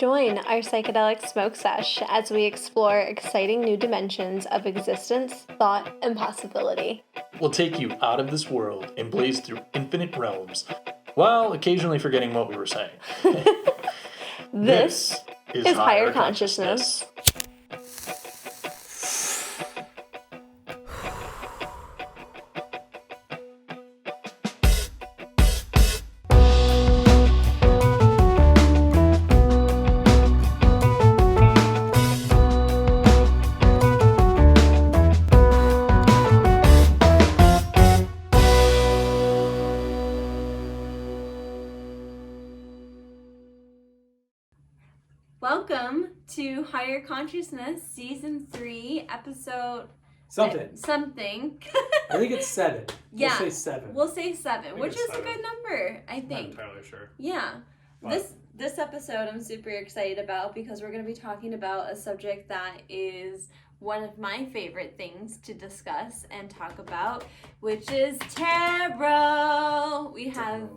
Join our psychedelic smoke sesh as we explore exciting new dimensions of existence, thought, and possibility. We'll take you out of this world and blaze through infinite realms, while occasionally forgetting what we were saying. This is Higher Consciousness. Welcome to Higher Consciousness, Season 3, Episode... Something. I think it's 7. Yeah. We'll say 7. We'll say 7, which is a good number, I think. Not entirely sure. Yeah. But This episode I'm super excited about because we're going to be talking about a subject that is one of my favorite things to discuss and talk about, which is tarot. We have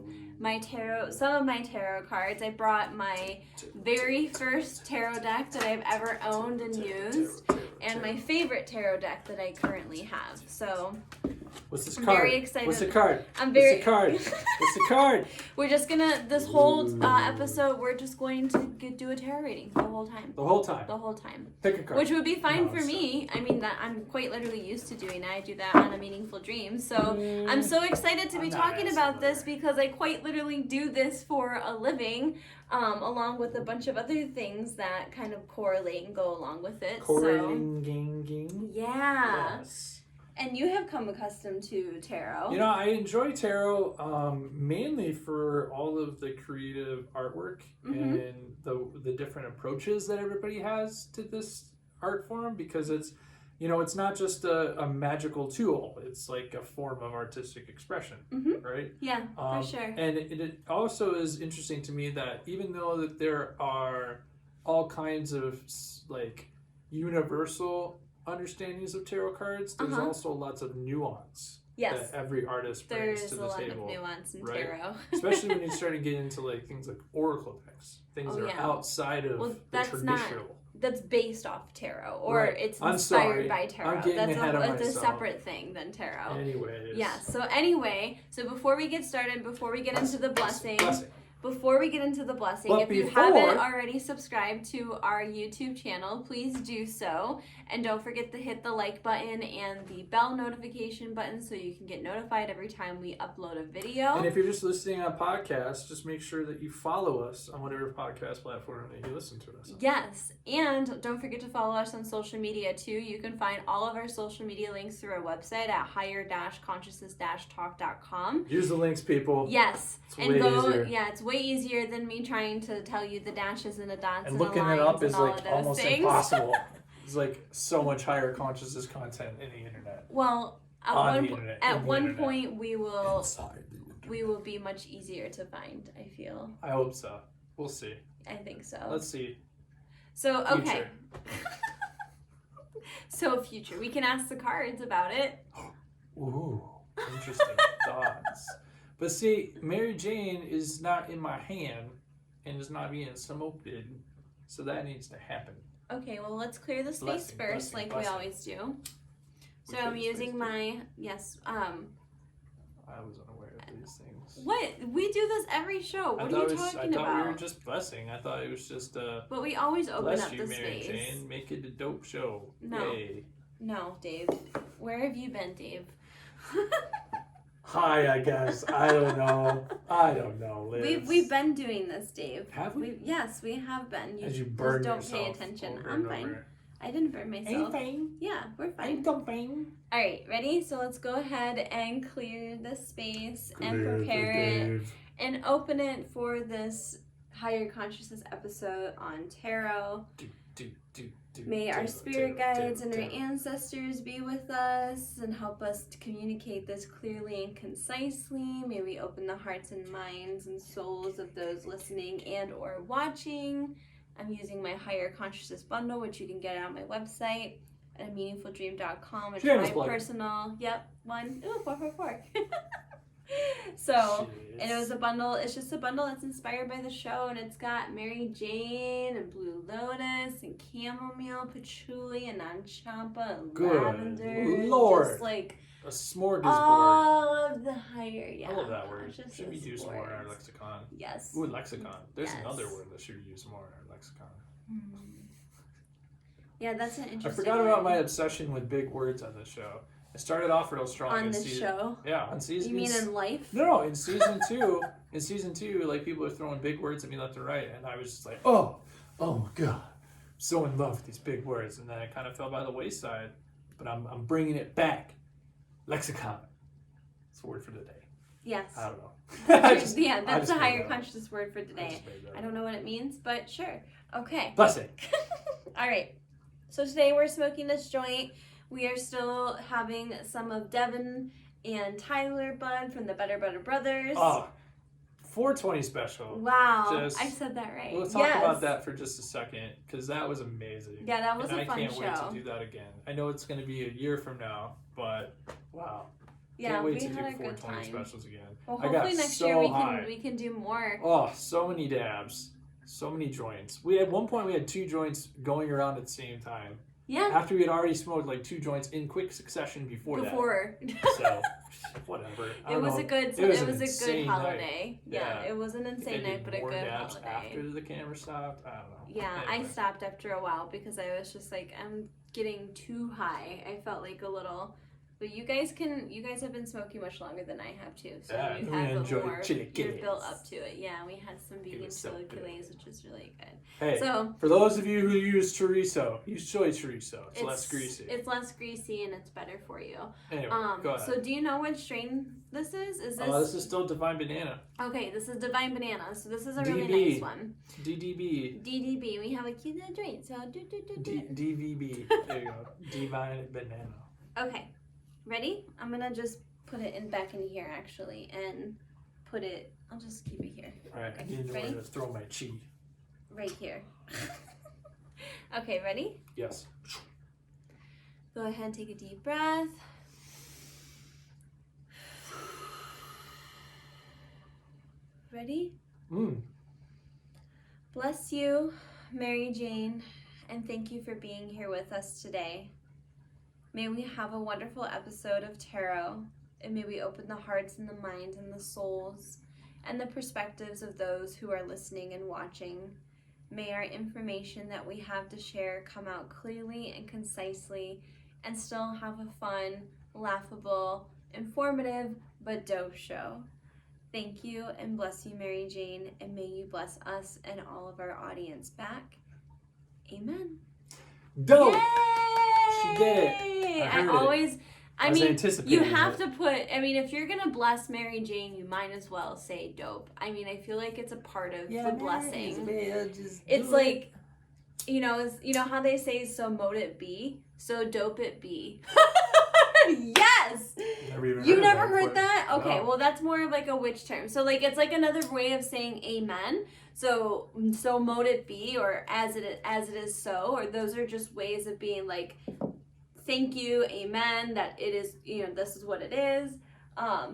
some of my tarot cards. I brought my very first tarot deck that I've ever owned and used, and my favorite tarot deck that I currently have. So what's this I'm card? very excited. What's the card? I'm very... What's the card? We're just gonna, this whole episode, we're just going to do a tarot reading the whole time. The whole time? The whole time. Pick a card. Which would be fine for me. I mean, that I'm quite literally used to doing that. I do that on A Meaningful Dream. So I'm so excited to be talking about this because I quite literally do this for a living, along with a bunch of other things that kind of correlate and go along with it. Correlating. Yeah. Yes. And you have come accustomed to tarot. You know, I enjoy tarot mainly for all of the creative artwork and the different approaches that everybody has to this art form, because it's, you know, it's not just a magical tool. It's like a form of artistic expression, right? Yeah, for sure. And it also is interesting to me that even though that there are all kinds of like universal understandings of tarot cards, there's also lots of nuance that every artist brings to the table. There's a lot of nuance in tarot. Especially when you start to get into like things like oracle decks, things that are outside of the traditional. That's based off tarot, or it's inspired by tarot. I'm getting ahead of myself. That's a separate thing than tarot. Anyways. Yeah, so before we get started, before we get into the blessing, if you haven't already subscribed to our YouTube channel, please do so. And don't forget to hit the like button and the bell notification button so you can get notified every time we upload a video. And if you're just listening on podcasts, just make sure that you follow us on whatever podcast platform that you listen to us on. Yes, and don't forget to follow us on social media too. You can find all of our social media links through our website at higher-consciousness-talk.com. Use the links, people. Yes. It's way easier. Yeah, it's way easier than me trying to tell you the dashes and the dots and looking the lines it up is and all like of those almost things. impossible. There's like so much higher consciousness content in the internet. Well, at one point we will be much easier to find, I feel. I hope so. We'll see. I think so. Let's see. So, okay. So, future. We can ask the cards about it. Ooh, interesting thoughts. But see, Mary Jane is not in my hand and is not being smoked, so that needs to happen. Okay, well, let's clear the space first, like we always do. So I'm using my, I was unaware of these things. What? We do this every show. What are you talking about? I thought we were just blessing. I thought it was just But we always open up the Mary space. Jane. Make it a dope show. No. Yay. No, Dave. Where have you been, Dave? Hi, I guess. I don't know, Liz. We've been doing this, Dave. Have we? Yes, we have been. You just burn don't yourself pay attention. over I'm and fine. over. I didn't burn myself. I'm fine. Yeah, we're fine. I'm fine. All right, ready? So let's go ahead and clear the space and prepare it and open it for this Higher Consciousness episode on tarot. May our spirit guides and our ancestors be with us and help us to communicate this clearly and concisely. May we open the hearts and minds and souls of those listening and or watching. I'm using my Higher Consciousness bundle, which you can get on my website at meaningfuldream.com. It's my personal, one. Ooh, 444. So, and it was a bundle. It's just a bundle that's inspired by the show, and it's got Mary Jane and Blue Lotus and chamomile, patchouli and non-champa and Good lavender. Lord. Just like A smorgasbord. all of the higher. Yeah, I love that word. just Should be those used more in our words. lexicon. Yes. Ooh, lexicon. There's Yes. another word that should be used more in our lexicon. Yeah, that's an interesting. I forgot word. about my obsession with big words on this show. I started off real strong On in this show. Yeah, on season. You mean in life? No, in season 2. In season 2, like people are throwing big words at me left and right, and I was just like, oh my god, I'm so in love with these big words, and then I kind of fell by the wayside. But I'm bringing it back. Lexicon. It's the word for the day. Yes. I don't know. That's the just higher made that up. consciousness word for today. I don't know what it means, but sure. Okay. Blessing. All right. So today we're smoking this joint. We are still having some of Devin and Tyler Bud from the Better Butter Brothers. Oh, 420 special. Wow. Just- I said that right. We'll talk about that for just a second, because that was amazing. Yeah, that was and a fun I can't show. wait to do that again. I know it's going to be a year from now, but wow. Yeah, Can't wait we to do had a good 420 time. specials again. Well, I got hopefully next so year high. we can do more. Oh, so many dabs. So many joints. At one point we had 2 joints going around at the same time. Yeah. After we had already smoked like 2 joints in quick succession before that. So, whatever. It was a good holiday. Night. Yeah, it was an insane I did night, but a more good dabs holiday. after the camera stopped. I don't know. Yeah, Anyway. I stopped after a while because I was just like, I'm getting too high. I felt like a little. But you guys have been smoking much longer than I have too. So Yeah, you we have enjoy more. chilaquiles. You're built up to it. Yeah, we had some vegan was so good. chilaquiles, which is really good. Hey, So for those of you who use chorizo, use soy chorizo. It's less greasy. It's less greasy and it's better for you. Anyway, go ahead. So do you know what strain this is? Is this? This is still Divine Banana. Okay, this is Divine Banana. So this is a really DB. nice one. DDB. DDB. We have a cute little joint. So DVB. There you go. Divine Banana. Okay, ready? I'm gonna just put it back in here actually, and put it. I'll just keep it here. All right, I Okay, need to ready? throw my chi. Right here. Okay, ready? Yes. Go ahead and take a deep breath. Ready? Bless you, Mary Jane, and thank you for being here with us today. May we have a wonderful episode of Tarot, and may we open the hearts and the minds and the souls and the perspectives of those who are listening and watching. May our information that we have to share come out clearly and concisely and still have a fun, laughable, informative, but dope show. Thank you and bless you, Mary Jane, and may you bless us and all of our audience back. Amen. Dope! Yay! She did it. I heard it. I was mean, anticipating you have it. to put, I mean, if you're going to bless Mary Jane, you might as well say dope. I mean, I feel like it's a part of the blessing. It's like, you know how they say, so mote it be, so dope it be. Yes! You've never heard that? Okay, No. well, that's more of like a witch term. So, like, it's like another way of saying amen. So mote it be, or as it is so, or those are just ways of being like, thank you, amen, that it is, this is what it is.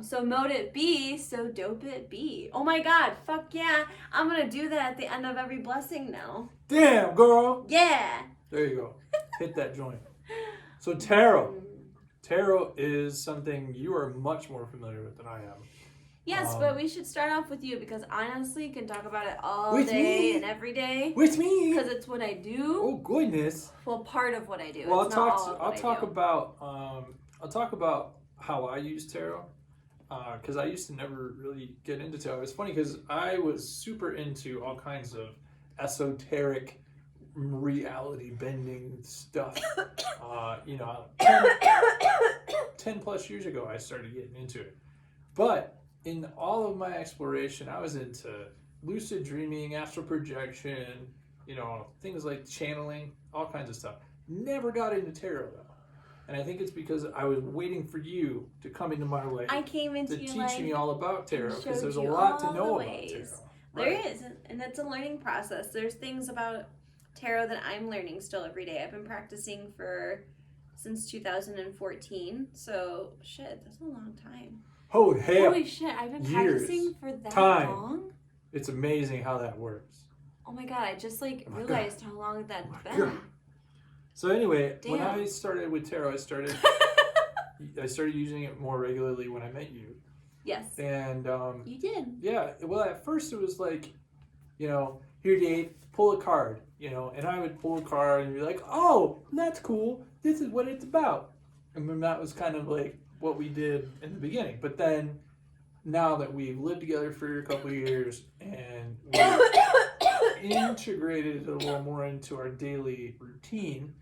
So mote it be, so dope it be. Oh my God, fuck yeah. I'm gonna do that at the end of every blessing now. Damn, girl. Yeah. There you go. Hit that joint. So tarot. Tarot is something you are much more familiar with than I am. Yes, but we should start off with you because I honestly can talk about it all With day me? and every day. With me. Because it's what I do. Oh goodness. Well, part of what I do. Well, It's not all of I'll what I talk do. about how I use tarot. Because I used to never really get into tarot. It's funny because I was super into all kinds of esoteric, reality bending stuff. 10 plus years ago, I started getting into it. But in all of my exploration, I was into lucid dreaming, astral projection, things like channeling, all kinds of stuff. Never got into tarot though. And I think it's because I was waiting for you to come into my life I came into to your teach life me all about tarot, because showed there's a you lot to all know the about ways. tarot. There Right. is, and it's a learning process. There's things about tarot that I'm learning still every day. I've been practicing since 2014, so shit, that's a long time. Oh, hell. Holy shit, I've been Years. practicing for that Time. long? It's amazing how that works. Oh my god, I just like Oh my realized how long that's Oh my been. God. So anyway, when Damn. I started with tarot, I started using it more regularly when I met you. Yes. And You did. yeah, well, at first it was like, here, Dave, pull a card, and I would pull a card and be like, oh, that's cool. This is what it's about. And then that was kind of like what we did in the beginning. But then now that we've lived together for a couple of years and we've integrated it a little more into our daily routine,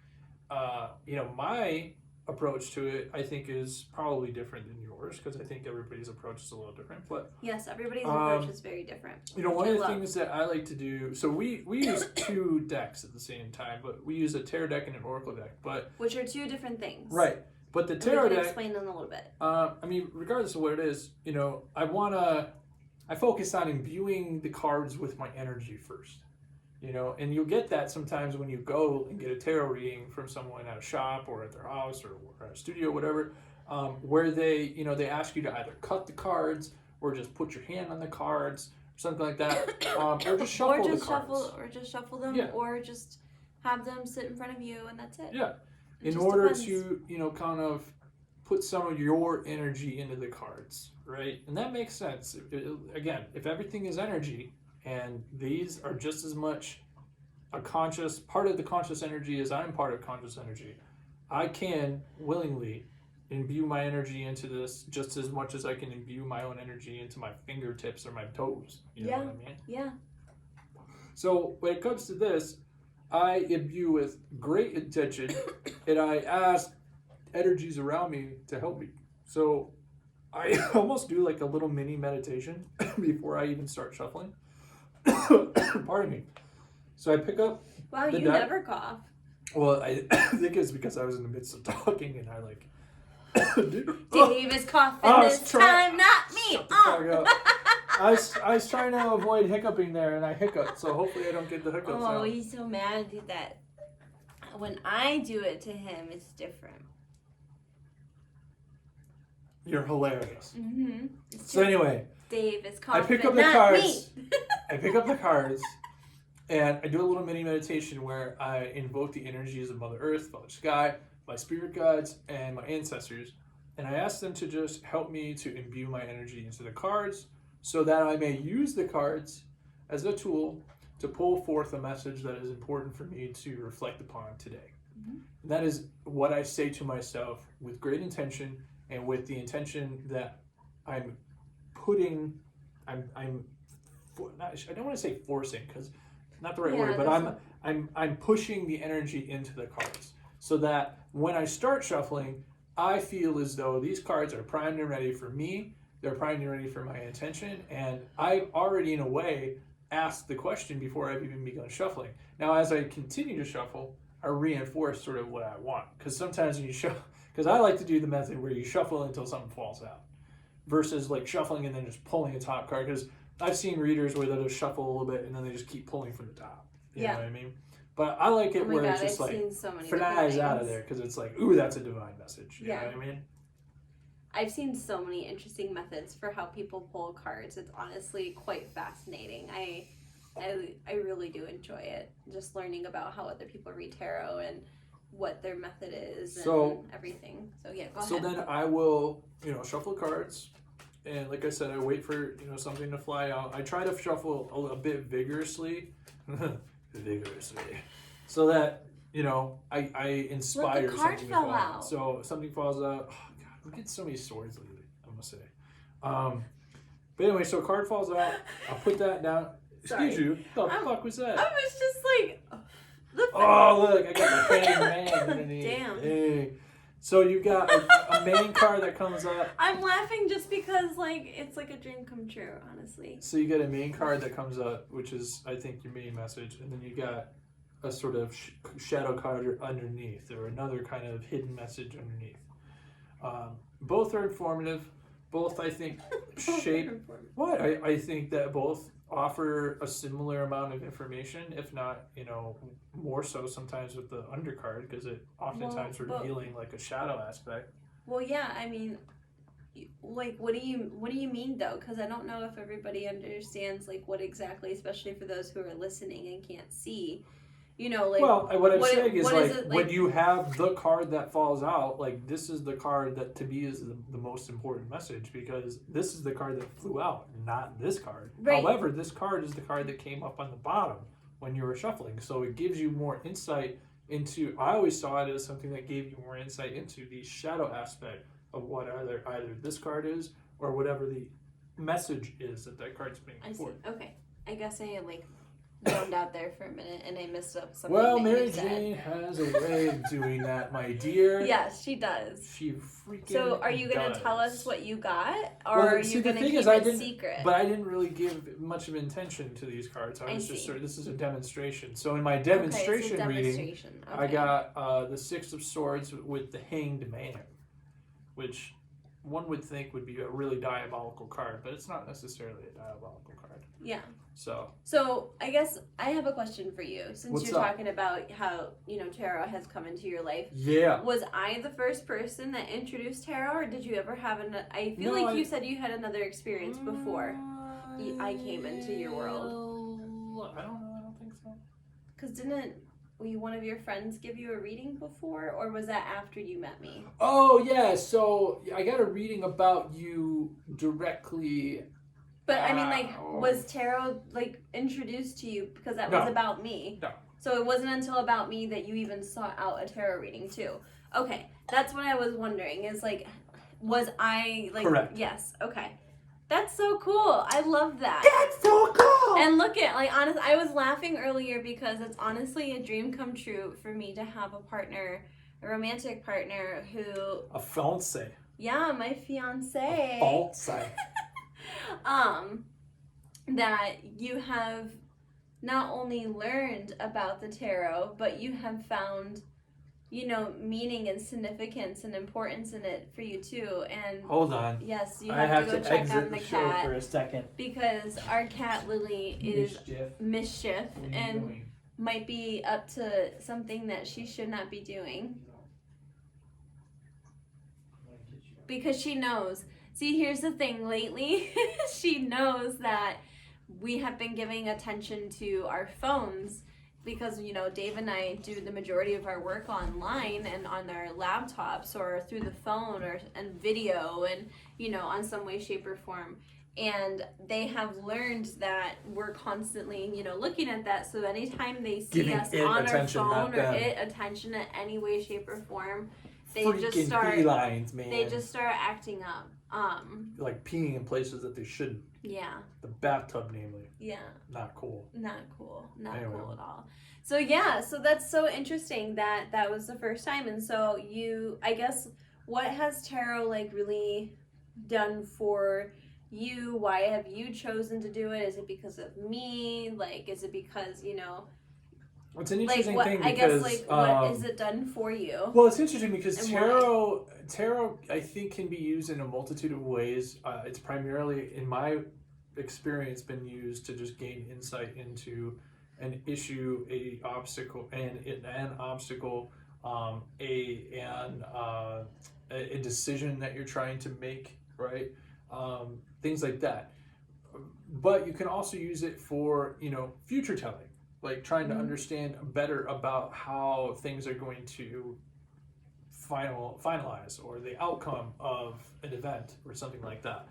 my approach to it, I think, is probably different than yours, because I think everybody's approach is a little different. But yes, everybody's approach is very different. one of the things that I like to do, so we use two decks at the same time, but we use a tarot deck and an oracle deck, which are two different things. Right. But the And tarot we can deck, explain them a little bit. regardless of what it is, I focus on imbuing the cards with my energy first. And you'll get that sometimes when you go and get a tarot reading from someone at a shop or at their house or at a studio, whatever, where they ask you to either cut the cards or just put your hand on the cards or something like that, or just shuffle the cards. Or just shuffle them, Yeah. or just have them sit in front of you, and that's it. Yeah. It In just order depends. to, kind of put some of your energy into the cards, right? And that makes sense. Again, if everything is energy, and these are just as much a conscious part of the conscious energy as I'm part of conscious energy, I can willingly imbue my energy into this just as much as I can imbue my own energy into my fingertips or my toes. You know what I mean? Yeah. So when it comes to this, I imbue with great intention, and I ask energies around me to help me. So I almost do like a little mini meditation before I even start shuffling. Pardon me. So I pick up. Wow, the you deck. never cough. Well, I think it's because I was in the midst of talking and I like. Dave is coughing this time, not me. Shut the fuck up. I was trying to avoid hiccuping there, and I hiccuped, so hopefully I don't get the hiccups Oh, out. he's so mad that when I do it to him, it's different. You're hilarious. Mm-hmm. So anyway, Dave is coughing, I pick up the not cards. me. I pick up the cards, and I do a little mini meditation where I invoke the energies of Mother Earth, Father Sky, my spirit guides, and my ancestors, and I ask them to just help me to imbue my energy into the cards so that I may use the cards as a tool to pull forth a message that is important for me to reflect upon today. Mm-hmm. And that is what I say to myself with great intention, and with the intention that I'm putting, I don't want to say forcing, because not the right word, but I'm pushing the energy into the cards so that when I start shuffling, I feel as though these cards are primed and ready for me. They're primed and ready for my intention, and I've already, in a way, asked the question before I've even begun shuffling. Now, as I continue to shuffle, I reinforce sort of what I want, because sometimes when you shuffle, because I like to do the method where you shuffle until something falls out, versus like shuffling and then just pulling a top card. Because I've seen readers where they'll just shuffle a little bit and then they just keep pulling from the top. You know what I mean? But I like it where it's just like flies out of there, because it's like, ooh, that's a divine message. You know what I mean? I've seen so many interesting methods for how people pull cards. It's honestly quite fascinating. I really do enjoy it. Just learning about how other people read tarot and what their method is and everything. So yeah, go ahead. So then I will, shuffle cards, and like I said, I wait for something to fly out. I try to shuffle a bit vigorously, so that I inspire Look, the card something to fell fall out. So if something falls out. Oh God, I'm getting so many swords lately. I must say. But anyway, so a card falls out. I'll put that down. Excuse you. What the fuck was that? I was just like, oh look, I got my hangman underneath. Damn. Hey. So you got a main card that comes up. I'm laughing just because it's like a dream come true, honestly. So you get a main card that comes up, which is, I think, your main message, and then you got a sort of shadow card underneath, or another kind of hidden message underneath. Both are informative. Both, I think, shape. What? I think that both offer a similar amount of information, if not, more so sometimes with the undercard, because it oftentimes revealing like a shadow aspect. Well, yeah, I mean, like, what do you mean though? Because I don't know if everybody understands like what exactly, especially for those who are listening and can't see. You know, like. Well, what I'm saying is, what like, is it, when you have the card that falls out, like, this is the card that to me is the most important message, because this is the card that flew out, not this card. Right. However, this card is the card that came up on the bottom when you were shuffling, so it gives you more insight into. I always saw it as something that gave you more insight into the shadow aspect of what either this card is or whatever the message is that card's being I for. see. Okay, I guess I like zoned out there for a minute and I missed up something. Well, that Mary you said. Jane has a way of doing that, my dear. Yes, she does. She freaking So, are you going to does. tell us what you got, or Well, are see, you the going to thing keep is, I it didn't- secret? But I didn't really give much of intention to these cards. I was just see. sort of, this is a demonstration. So in my demonstration reading, demonstration. I got the Six of Swords with the Hanged Man, which one would think would be a really diabolical card, but it's not necessarily a diabolical card. Yeah. So I guess I have a question for you, since What's you're up? talking about how tarot has come into your life. yeah. Was I the first person that introduced tarot, or did you ever have an? I feel No, like you said you had another experience before I came into your world. I don't know. I don't think so. Because didn't one of your friends give you a reading before, or was that after you met me? Oh yeah. So I got a reading about you directly. But I mean, like, was tarot like introduced to you because that was No. about me? No. So it wasn't until about me that you even sought out a tarot reading too. Okay, that's what I was wondering. Is like, was I like? Correct. Yes. Okay, that's so cool. I love that. That's so cool. And look at, like, honest, I was laughing earlier because it's honestly a dream come true for me to have a partner, a romantic partner who. A fiance. Yeah, my fiance. A fiance. That you have not only learned about the tarot, but you have found, meaning and significance and importance in it for you too. And Hold on. yes, you I have have to go to check exit on the the show cat for a second. because our cat Lily is mischief What are you and doing? might be up to something that she should not be doing because she knows. See, here's the thing. Lately, she knows that we have been giving attention to our phones because, Dave and I do the majority of our work online and on our laptops or through the phone and video and, on some way, shape, or form. And they have learned that we're constantly, looking at that. So anytime they see Giving us it on our attention, phone not or them. it attention in any way, shape, or form, they Freaking just start felines, man. they just start acting up. Like peeing in places that they shouldn't. Yeah. The bathtub, namely. Yeah. Not cool. Not cool. Not Anyway. cool at all. So yeah, so that's so interesting that was the first time. And so I guess, what has tarot like really done for you? Why have you chosen to do it? Is it because of me? Like, is it because, It's an like interesting what, thing I because guess, like, what is it done for you? well, it's interesting because And tarot I think can be used in a multitude of ways. It's primarily, in my experience, been used to just gain insight into an issue, a obstacle, a decision that you're trying to make, right? Things like that. But you can also use it for, future telling, like trying to understand better about how things are going to finalize or the outcome of an event or something like that.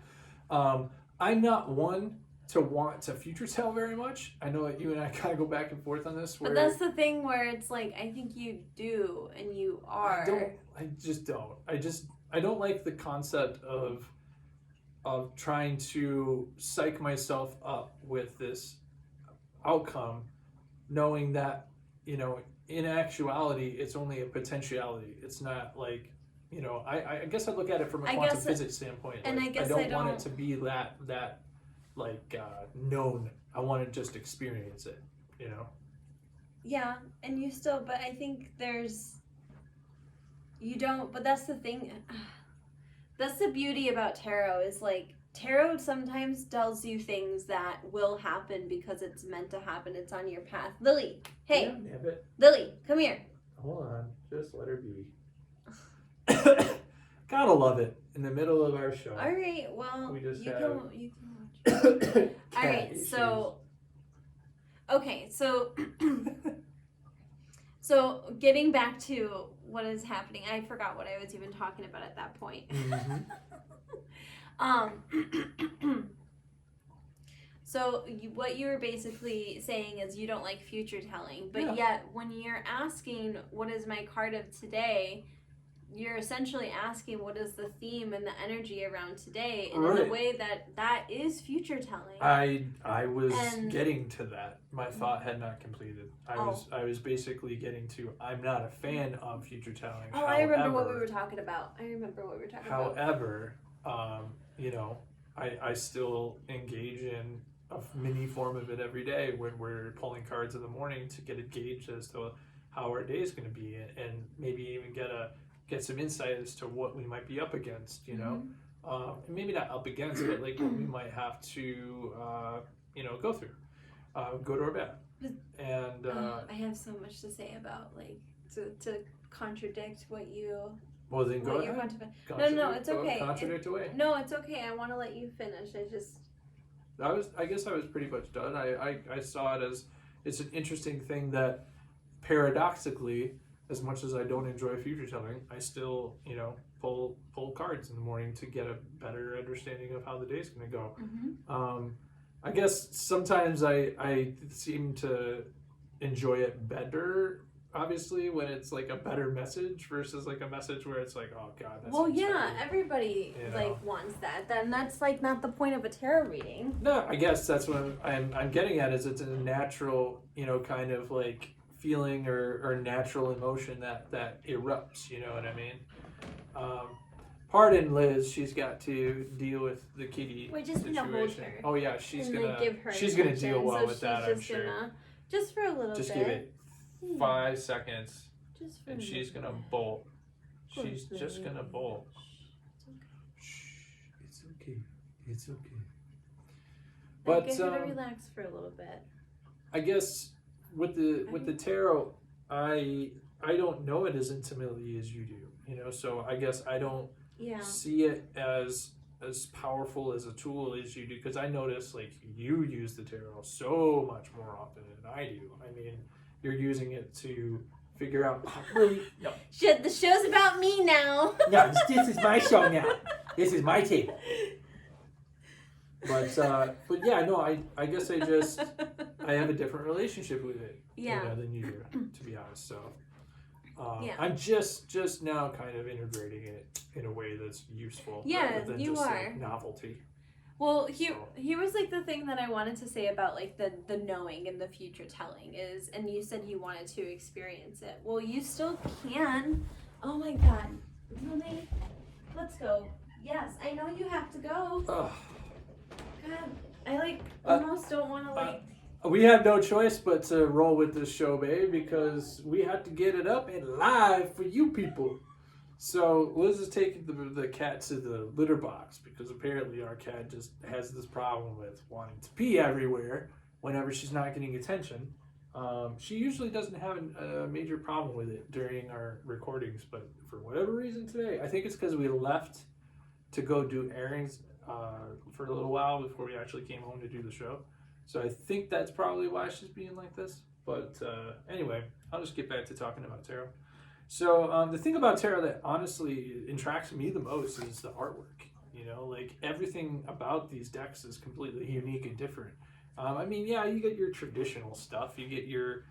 I'm not one to want to future tell very much. I know that you and I kind of go back and forth on this. But that's the thing where it's like, I think you do and you are. I just don't. I don't like the concept of trying to psych myself up with this outcome, knowing that, in actuality, it's only a potentiality. It's not like, I guess I look at it from a quantum physics standpoint. And like, I guess I don't want it to be that known. I want to just experience it, Yeah, and you still, but I think you don't, but that's the thing. That's the beauty about tarot is like, tarot sometimes tells you things that will happen because it's meant to happen. It's on your path. Lily, hey, Yeah, Lily, come here. hold on, just let her be. Gotta love it. In the middle of our show. All right. Well, We just you have- can watch it. All Cat right. issues. So, okay. So, so getting back to what is happening, I forgot what I was even talking about at that point. So what you were basically saying is you don't like future telling, but yet when you're asking what is my card of today, you're essentially asking what is the theme and the energy around today, and in a way that is future telling. I was getting to that. My thought had not completed. I was basically getting to I'm not a fan of future telling. Oh, I remember what we were talking about. However, you know, I still engage in a mini form of it every day when we're pulling cards in the morning to get a gauge as to how our day is going to be, and maybe even get some insight as to what we might be up against, you know. And maybe not up against, but like what we might have to, you know, go through, good or bad. And I have so much to say about like to contradict what you. Well, then go ahead. No, it's okay. Contradict away. No, it's okay. I want to let you finish. I guess I was pretty much done. I saw it as it's an interesting thing that paradoxically, as much as I don't enjoy future telling, I still, you know, pull cards in the morning to get a better understanding of how the day's going to go. I guess sometimes I seem to enjoy it better, obviously, when it's like a better message versus like a message where it's like, oh god, that's everybody like wants that. Then that's like not the point of a tarot reading. No, I guess that's what I'm getting at, is it's a natural, you know, kind of like feeling or natural emotion that erupts, you know what I mean? Pardon Liz, she's got to deal with the kitty situation. Oh yeah, she's gonna deal well with that, I'm sure. Just for a little bit. Just give it 5 seconds, and she's gonna bolt. She's just gonna bolt. Shh, it's okay. It's okay. But get her to relax for a little bit. I guess with the tarot, I don't know it as intimately as you do, you know. So I guess I don't see it as powerful as a tool as you do, because I notice like you use the tarot so much more often than I do. I mean, you're using it to figure out. No. Shit, the show's about me now. No, this is my show now. This is my table. But yeah, no, I guess I have a different relationship with it, you know, than you do, to be honest. So I'm just now kind of integrating it in a way that's useful. Yeah, rather than you just are. like novelty. Well, here was like the thing that I wanted to say about like the knowing and the future telling is, and you said you wanted to experience it. Well, you still can. Oh my god, really? Let's go. Yes, I know you have to go. God, I like almost don't want to like. We have no choice but to roll with this show, babe, because we have to get it up and live for you people. So Liz is taking the cat to the litter box because apparently our cat just has this problem with wanting to pee everywhere whenever she's not getting attention. She usually doesn't have a major problem with it during our recordings, but for whatever reason today, I think it's because we left to go do errands for a little while before we actually came home to do the show. So I think that's probably why she's being like this. But anyway, I'll just get back to talking about tarot. So the thing about tarot that honestly attracts me the most is the artwork. You know, like everything about these decks is completely unique and different. I mean, yeah, you get your traditional stuff. You get your,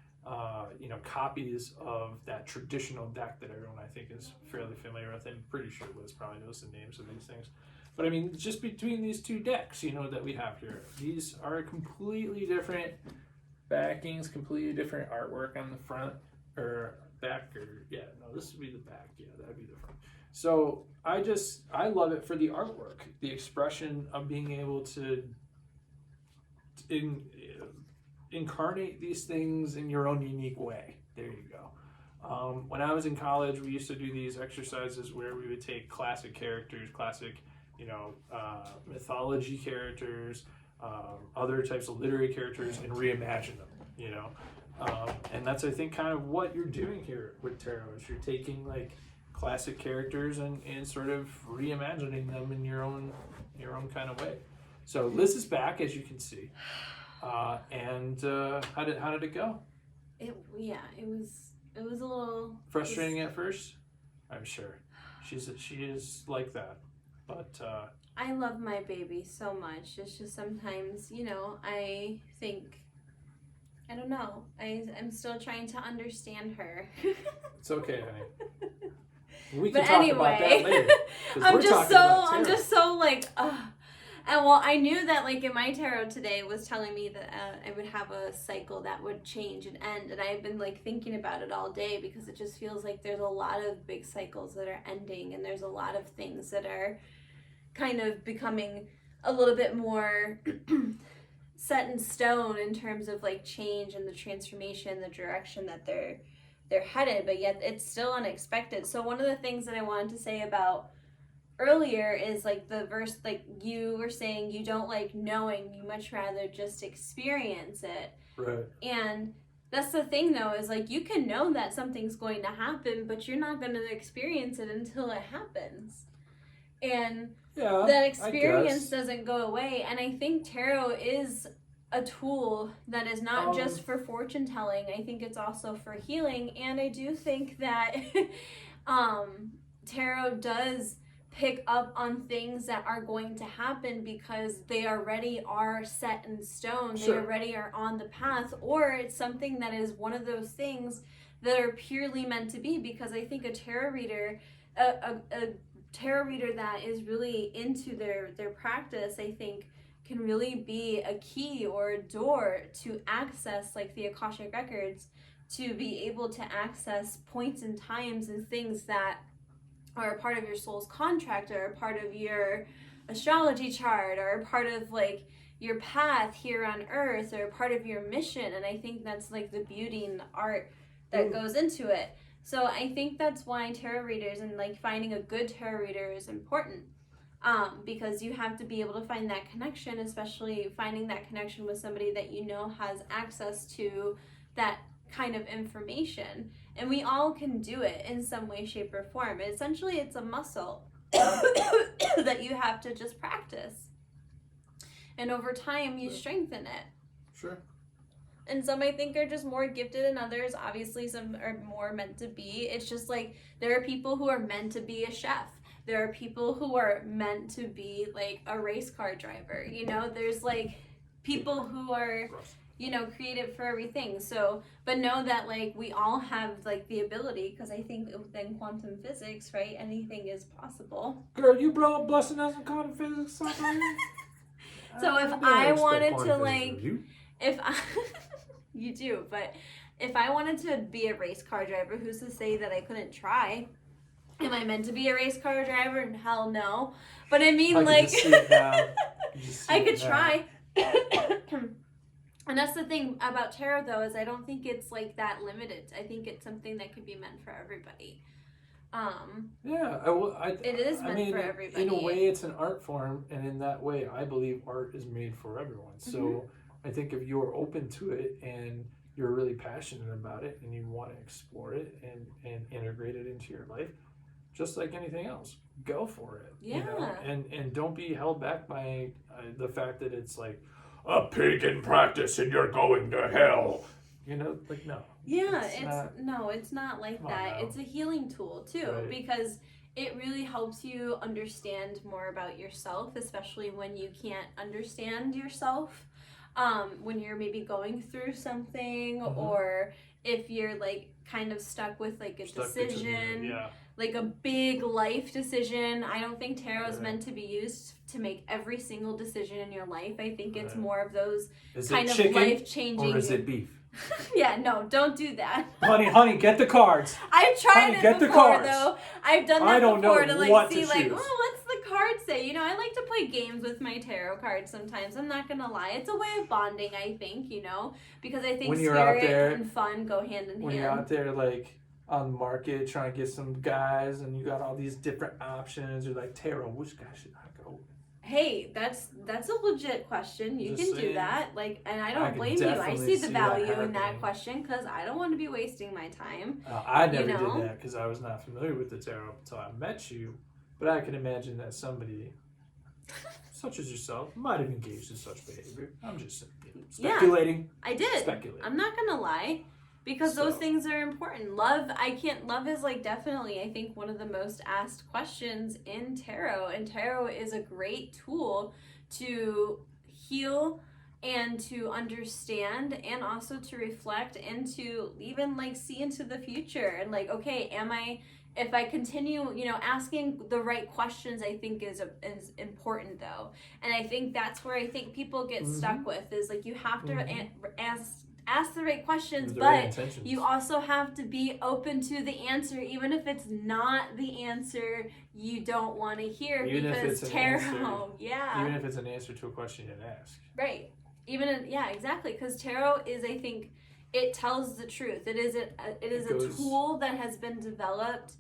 you know, copies of that traditional deck that everyone I think is fairly familiar with. I'm pretty sure Liz probably knows the names of these things. But I mean, just between these two decks, you know, that we have here, these are completely different backings, completely different artwork on the front or back, or yeah, no, this would be the back. Yeah, that'd be the front. So I love it for the artwork, the expression of being able to incarnate these things in your own unique way. There you go. When I was in college, we used to do these exercises where we would take classic characters, you know, mythology characters, other types of literary characters, and reimagine them, you know. And that's, I think, kind of what you're doing here with tarot, is you're taking like classic characters and sort of reimagining them in your own kind of way. So Liz is back, as you can see. And how did it go? It was a little Frustrating at first, I'm sure. She is like that, but I love my baby so much. It's just sometimes, I think, I don't know. I'm still trying to understand her. it's okay, honey. We can But talk anyway, about that later. 'Cause I'm we're just talking so about I'm tarot. just so like, and well, I knew that like in my tarot today it was telling me that I would have a cycle that would change and end, and I've been like thinking about it all day because it just feels like there's a lot of big cycles that are ending, and there's a lot of things that are kind of becoming a little bit more set in stone in terms of like change and the transformation, the direction that they're headed, but yet it's still unexpected. So one of the things that I wanted to say about earlier is like the verse, like you were saying, you don't like knowing, you much rather just experience it. Right. And that's the thing though, is like you can know that something's going to happen, but you're not going to experience it until it happens. And that experience doesn't go away. And I think tarot is a tool that is not just for fortune telling. I think it's also for healing. And I do think that tarot does pick up on things that are going to happen because they already are set in stone. Sure. They already are on the path, or it's something that is one of those things that are purely meant to be. Because I think a tarot reader, a tarot reader that is really into their practice, I think can really be a key or a door to access like the Akashic records, to be able to access points and times and things that are a part of your soul's contract, or a part of your astrology chart, or a part of like your path here on earth, or a part of your mission. And I think that's like the beauty and the art that goes into it. So I think that's why tarot readers and like finding a good tarot reader is important, because you have to be able to find that connection, especially finding that connection with somebody that you know has access to that kind of information. And we all can do it in some way, shape, or form. Essentially, it's a muscle that you have to just practice. And over time, you strengthen it. Sure. And some I think are just more gifted than others. Obviously, some are more meant to be. It's just like there are people who are meant to be a chef. There are people who are meant to be like a race car driver. There's like people who are, creative for everything. So, but know that like we all have like the ability, because I think within quantum physics, right, anything is possible. Girl, you blessing us in quantum physics something? So if I wanted to like, you do, but if I wanted to be a race car driver, who's to say that I couldn't try? Am I meant to be a race car driver? Hell no. But I mean, like, I could try. And that's the thing about tarot, though, is I don't think it's like that limited. I think it's something that could be meant for everybody. It is meant for everybody. In a way, it's an art form, and in that way, I believe art is made for everyone. So I think if you're open to it and you're really passionate about it and you want to explore it and integrate it into your life, just like anything else, go for it. Yeah. And don't be held back by the fact that it's like a pagan practice and you're going to hell. No. Yeah, it's not like that. It's a healing tool too, right? Because it really helps you understand more about yourself, especially when you can't understand yourself. When you're maybe going through something, or if you're like kind of stuck with like a decision, like a big life decision. I don't think tarot is meant to be used to make every single decision in your life. I think it's more of those kind of life-changing. Or is it beef? Yeah, no, don't do that. Honey, get the cards. I've tried it before, though. I've done that before to like see like, what's the card say? I like to play games with my tarot cards sometimes. I'm not gonna lie. It's a way of bonding, I think, because I think spirit and fun go hand in hand. When you're out there like on the market trying to get some guys and you got all these different options, you're like, tarot, which guy should I go with? Hey, that's a legit question. You Just can do saying. that. Like, and I I don't can blame you. I definitely see the see that value in that happening. question because I don't want to be wasting my time. I never know? did that because I was not familiar with the tarot until I met you. But I can imagine that somebody, such as yourself, might have engaged in such behavior. I'm just speculating. I did. Speculating. I'm not gonna lie. Because those things are important. Love is like definitely, I think, one of the most asked questions in tarot. And tarot is a great tool to heal and to understand and also to reflect and to even like see into the future. And like, okay, if I continue, asking the right questions, I think is important though. And I think that's where I think people get stuck with is like you have to ask the right questions, but you also have to be open to the answer, even if it's not the answer you don't want to hear. Even because if it's tarot, even if it's an answer to a question you didn't ask. Right. Exactly. Because tarot is, I think, it tells the truth. It is a tool that has been developed,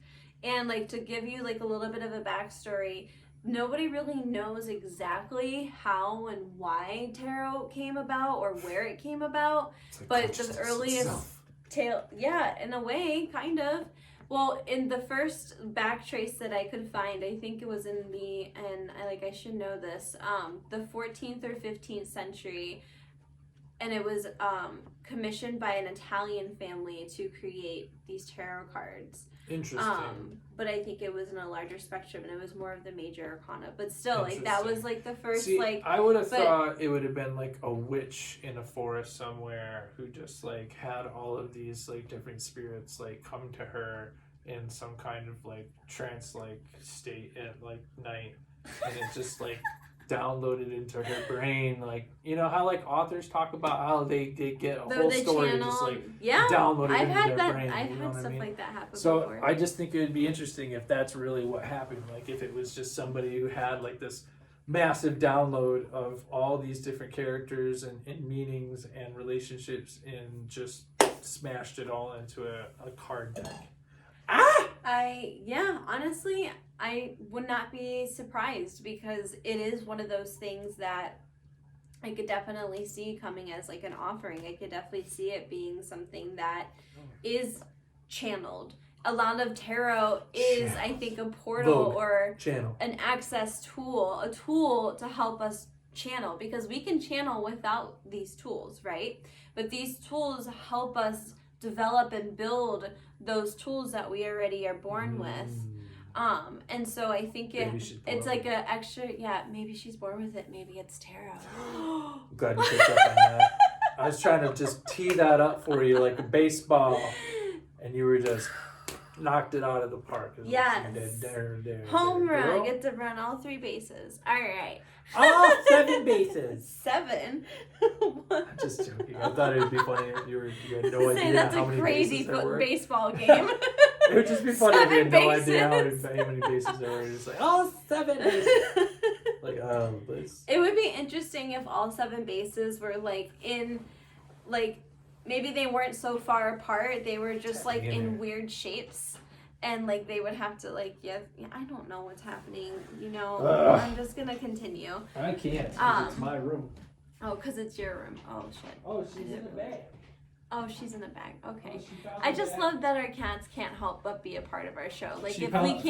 and like to give you like a little bit of a backstory. Nobody really knows exactly how and why tarot came about or where it came about, but the earliest in a way, kind of. Well, in the first backtrace that I could find, I think it was I should know this, the 14th or 15th century, and it was commissioned by an Italian family to create these tarot cards. Interesting. But I think it was in a larger spectrum, and it was more of the major arcana. But still, like that was like the first. I would have thought it would have been like a witch in a forest somewhere who just like had all of these like different spirits like come to her in some kind of like trance like state at like night, and it just like downloaded into her brain, like how like authors talk about how they get a whole story and just like download it into their brain. I've had stuff like that happen so before. I just think it would be interesting if that's really what happened, like if it was just somebody who had like this massive download of all these different characters and meanings and relationships and just smashed it all into a card deck. Honestly, I would not be surprised because it is one of those things that I could definitely see coming as like an offering. I could definitely see it being something that is channeled. A lot of tarot is, I think, a portal or an access tool, a tool to help us channel, because we can channel without these tools, right? But these tools help us develop and build those tools that we already are born with. And so I think it's like an extra, maybe she's born with it, maybe it's tarot. I'm glad you picked up on that. I was trying to just tee that up for you like a baseball, and you were just knocked it out of the park. Yes. Home run. Girl. I get to run all 3 bases. All right. All 7 bases. 7. I'm just joking. I thought it would be funny if you had no idea how many bases there were. Baseball game. It would just be funny if you had no idea how many bases there were. You're just like, all 7 bases. Like, this. It would be interesting if all 7 bases were like in, like, maybe they weren't so far apart. They were just like in weird shapes. And like they would have to like, I don't know what's happening. I'm just going to continue. I can't. It's my room. Oh, because it's your room. Oh, shit. Oh, she's in the bag. Oh, she's in the bag. Okay. I just love that our cats can't help but be a part of our show. Like if we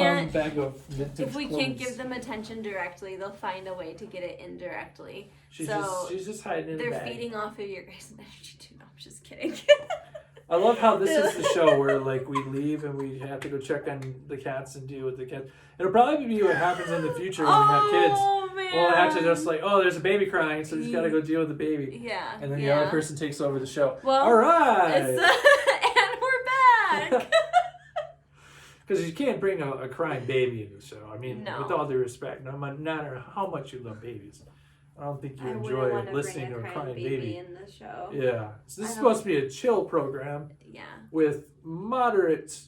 can't give them attention directly, they'll find a way to get it indirectly. She's just hiding in the bag. They're feeding off of your guys' energy too. No, I'm just kidding. I love how this is the show where like we leave and we have to go check on the cats and deal with the cats. It'll probably be what happens in the future when we have kids. Man. Well, actually, just like, there's a baby crying, so we just gotta go deal with the baby. Yeah. And then the other person takes over the show. Well, all right. And we're back. Because you can't bring a crying baby in the show. I mean, no. With all due respect, no matter how much you love babies, I don't think you enjoy listening to a crying baby in the show. Yeah. So this is supposed to be a chill program. Yeah. With moderate,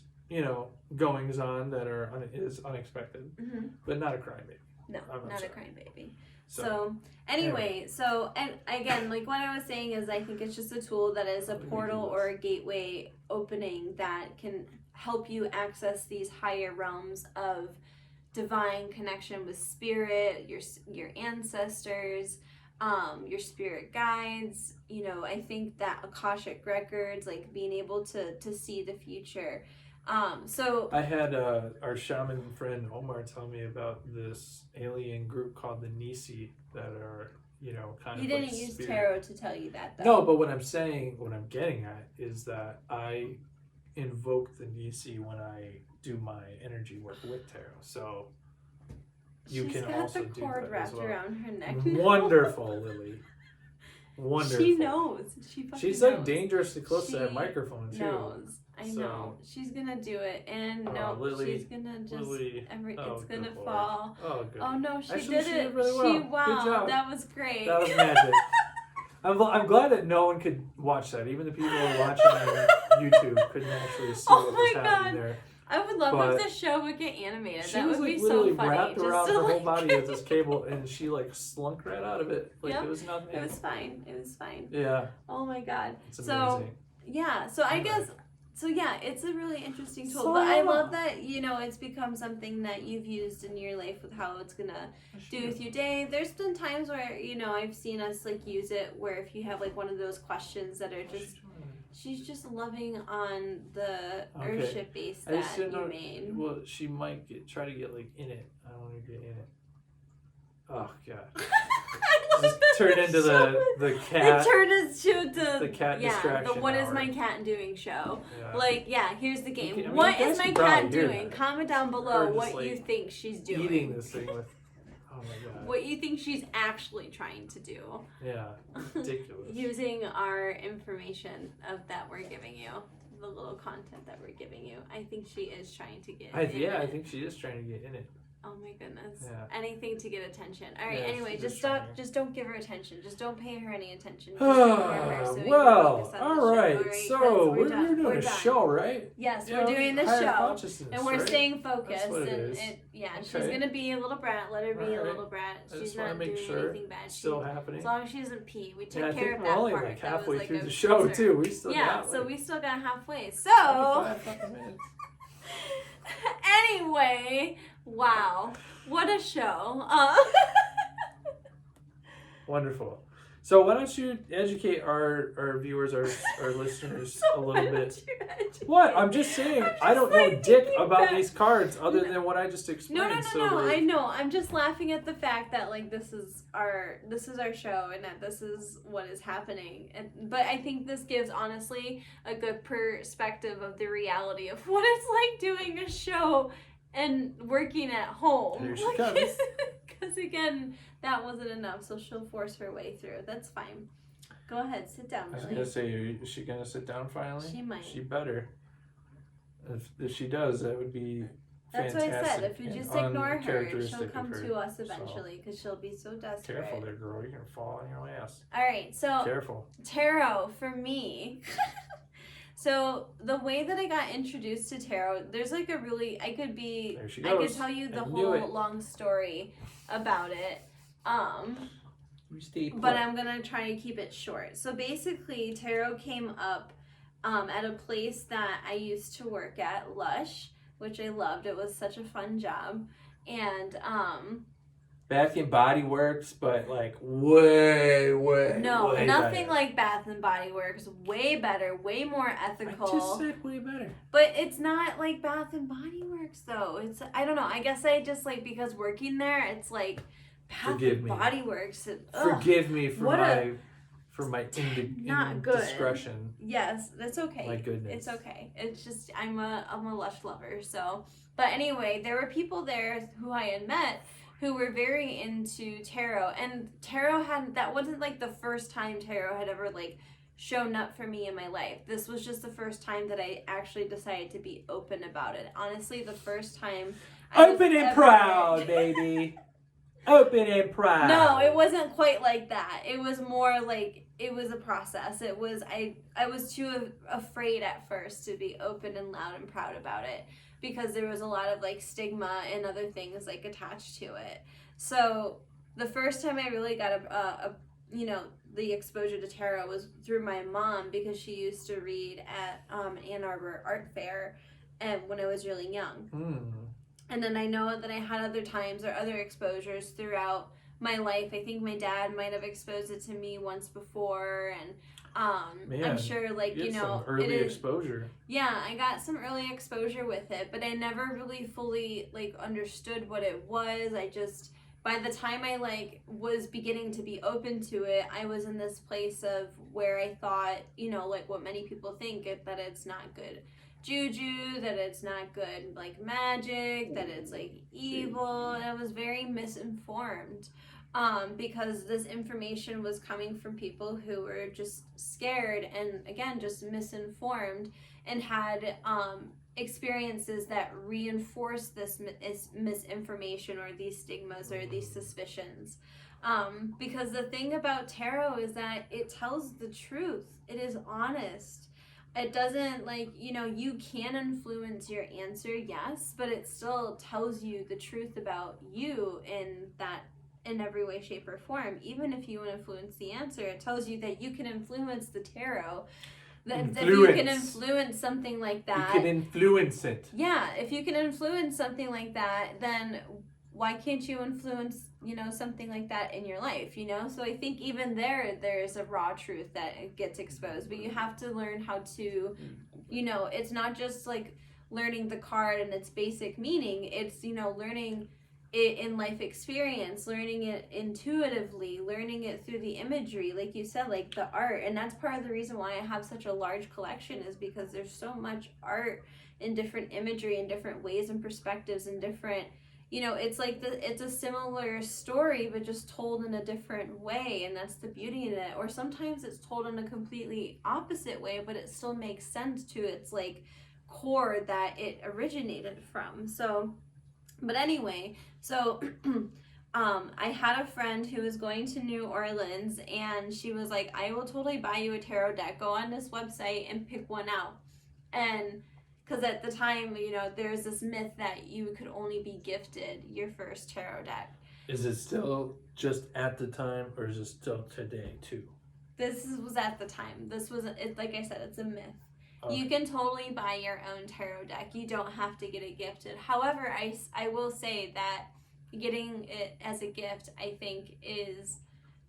goings on that is unexpected, but not a crying baby. No, not a crying baby. So anyway, and again, like what I was saying is I think it's just a tool that is a portal or a gateway opening that can help you access these higher realms of divine connection with spirit, your ancestors, your spirit guides. You know, I think that Akashic records, like being able to see the future. So I had our shaman friend Omar tell me about this alien group called the Nisi that are, you know, kind you of didn't like use spirit. tarot to tell you that, though. No, but what I'm getting at is that I invoke the Nisi when I do my energy work with tarot. So you She's can got also the do cord that wrapped as well. around her neck now. Wonderful, Lily. Wonderful. She knows. She's knows. like dangerously close to that She microphone too. knows. I know. She's gonna do it, and no, Lily, she's gonna just Lily. it's gonna Lord. fall. Oh, good. Oh no, she Actually, did she it. did really well. Wow, Good job. that was great. That was magic. I'm glad that no one could watch that. Even the people who are watching on YouTube couldn't actually see what was happening there. I would love But if the show would get animated. She That was would like be literally so funny. wrapped Just around to, her whole like... body with this cable, and she like slunk right out of it. Like Yep. it was nothing. It was fine. It was fine. Yeah. Oh my god. It's amazing. So I guess. So yeah, it's a really interesting tool, but I love that, you know, it's become something that you've used in your life with how it's gonna do with your day. There's been times where, you know, I've seen us like use it where if you have like one of those questions that are just, she's just loving on the earthship base that you made. Well, she might try to get like in it. I don't want to get in it. Oh god. Just turned into the cat. It turned into the cat distraction. The what is my cat doing show. Yeah. Like, here's the game. I mean, what is my cat doing? That. Comment down below just, what like, you think she's doing. Eating this thing with. Oh my god. What you think she's actually trying to do. Yeah. Ridiculous. Using our information that we're giving you. The little content that we're giving you. I think she is trying to get I think she is trying to get in it. Oh my goodness. Yeah. Anything to get attention. All right, Yeah, anyway, just don't give her attention. Just don't pay her any attention. Just ignore her so we can focus on the show, right. So we're doing we're a done. show, right? Yes, we're doing the show. And we're staying focused. That's what it is. She's gonna be a little brat. Let her be a little brat. She's not doing anything bad. It's still happening. As long as she doesn't pee. We took care of that part. We're only like halfway through the show too. We still got so we still got halfway. So 25 fucking minutes. Anyway, wow. What a show. Wonderful. So why don't you educate our viewers, our listeners a little bit? What? I'm just saying, I don't know dick about these cards other than what I just explained. No. I know. I'm just laughing at the fact that like this is our show and that this is what is happening. But I think this gives honestly a good perspective of the reality of what it's like doing a show and working at home. Here she comes. Because again, that wasn't enough, so she'll force her way through. That's fine. Go ahead, sit down. I was gonna say, is she gonna sit down finally? She might. She better. If she does, that would be That's fantastic. what I said. If you just ignore her, she'll come to us eventually because she'll be so desperate. Careful there, girl. You're gonna fall on your ass. All right, so Careful. Tarot for me. So the way that I got introduced to tarot, there's like a really I could tell you the whole long story about it. But I'm gonna try to keep it short. So basically, tarot came up at a place that I used to work at, Lush, which I loved. It was such a fun job, and Bath and Body Works, but like way nothing better. like Bath and Body Works. Way better, way more ethical. I just said way better. But it's not like Bath and Body Works though. It's I don't know. I guess I just like because working there, it's like Bath and Body Works. Forgive me for my indiscretion. Yes, that's okay. My goodness. It's okay. It's just I'm a Lush lover. So, but anyway, there were people there who I had met who were very into tarot, and tarot that wasn't like the first time tarot had ever like shown up for me in my life. This was just the first time that I actually decided to be open about it. Honestly, the first time open and proud, baby. Open and proud. No, it wasn't quite like that. It was more like it was a process. It was I was too afraid at first to be open and loud and proud about it because there was a lot of like stigma and other things like attached to it. So the first time I really got the exposure to tarot was through my mom because she used to read at Ann Arbor Art Fair and when I was really young. And then I know that I had other times or other exposures throughout my life. I think my dad might have exposed it to me once before, and Man, I'm sure, like, you you had know, some early it is, exposure. yeah, I got some early exposure with it, but I never really fully like understood what it was. I just, by the time I like was beginning to be open to it, I was in this place of where I thought, you know, like what many people think, that it's not good juju, that it's not good like magic, that it's like evil. And I was very misinformed, because this information was coming from people who were just scared and, again, just misinformed, and had experiences that reinforce this misinformation or these stigmas or these suspicions. Because the thing about tarot is that it tells the truth. It is honest. It doesn't, like, you know, you can influence your answer, yes, but it still tells you the truth about you in every way, shape, or form. Even if you influence the answer, it tells you that you can influence the tarot. That if you can influence something like that, you can influence it. Yeah, if you can influence something like that, then why can't you influence, you know, something like that in your life, you know? So I think even there's a raw truth that gets exposed, but you have to learn how to, you know, it's not just like learning the card and its basic meaning. It's, you know, learning it in life experience, learning it intuitively, learning it through the imagery, like you said, like the art. And that's part of the reason why I have such a large collection, is because there's so much art in different imagery, in different ways and perspectives, and different, you know, it's like it's a similar story but just told in a different way, and that's the beauty in it. Or sometimes it's told in a completely opposite way, but it still makes sense to its like core that it originated from. So, but anyway, so I had a friend who was going to New Orleans, and she was like, I will totally buy you a tarot deck. Go on this website and pick one out. And because at the time, you know, there's this myth that you could only be gifted your first tarot deck. Is it still just at the time, or is it still today too? This was at the time. This was, like I said, it's a myth. Okay. You can totally buy your own tarot deck. You don't have to get it gifted. However, I will say that getting it as a gift, I think, is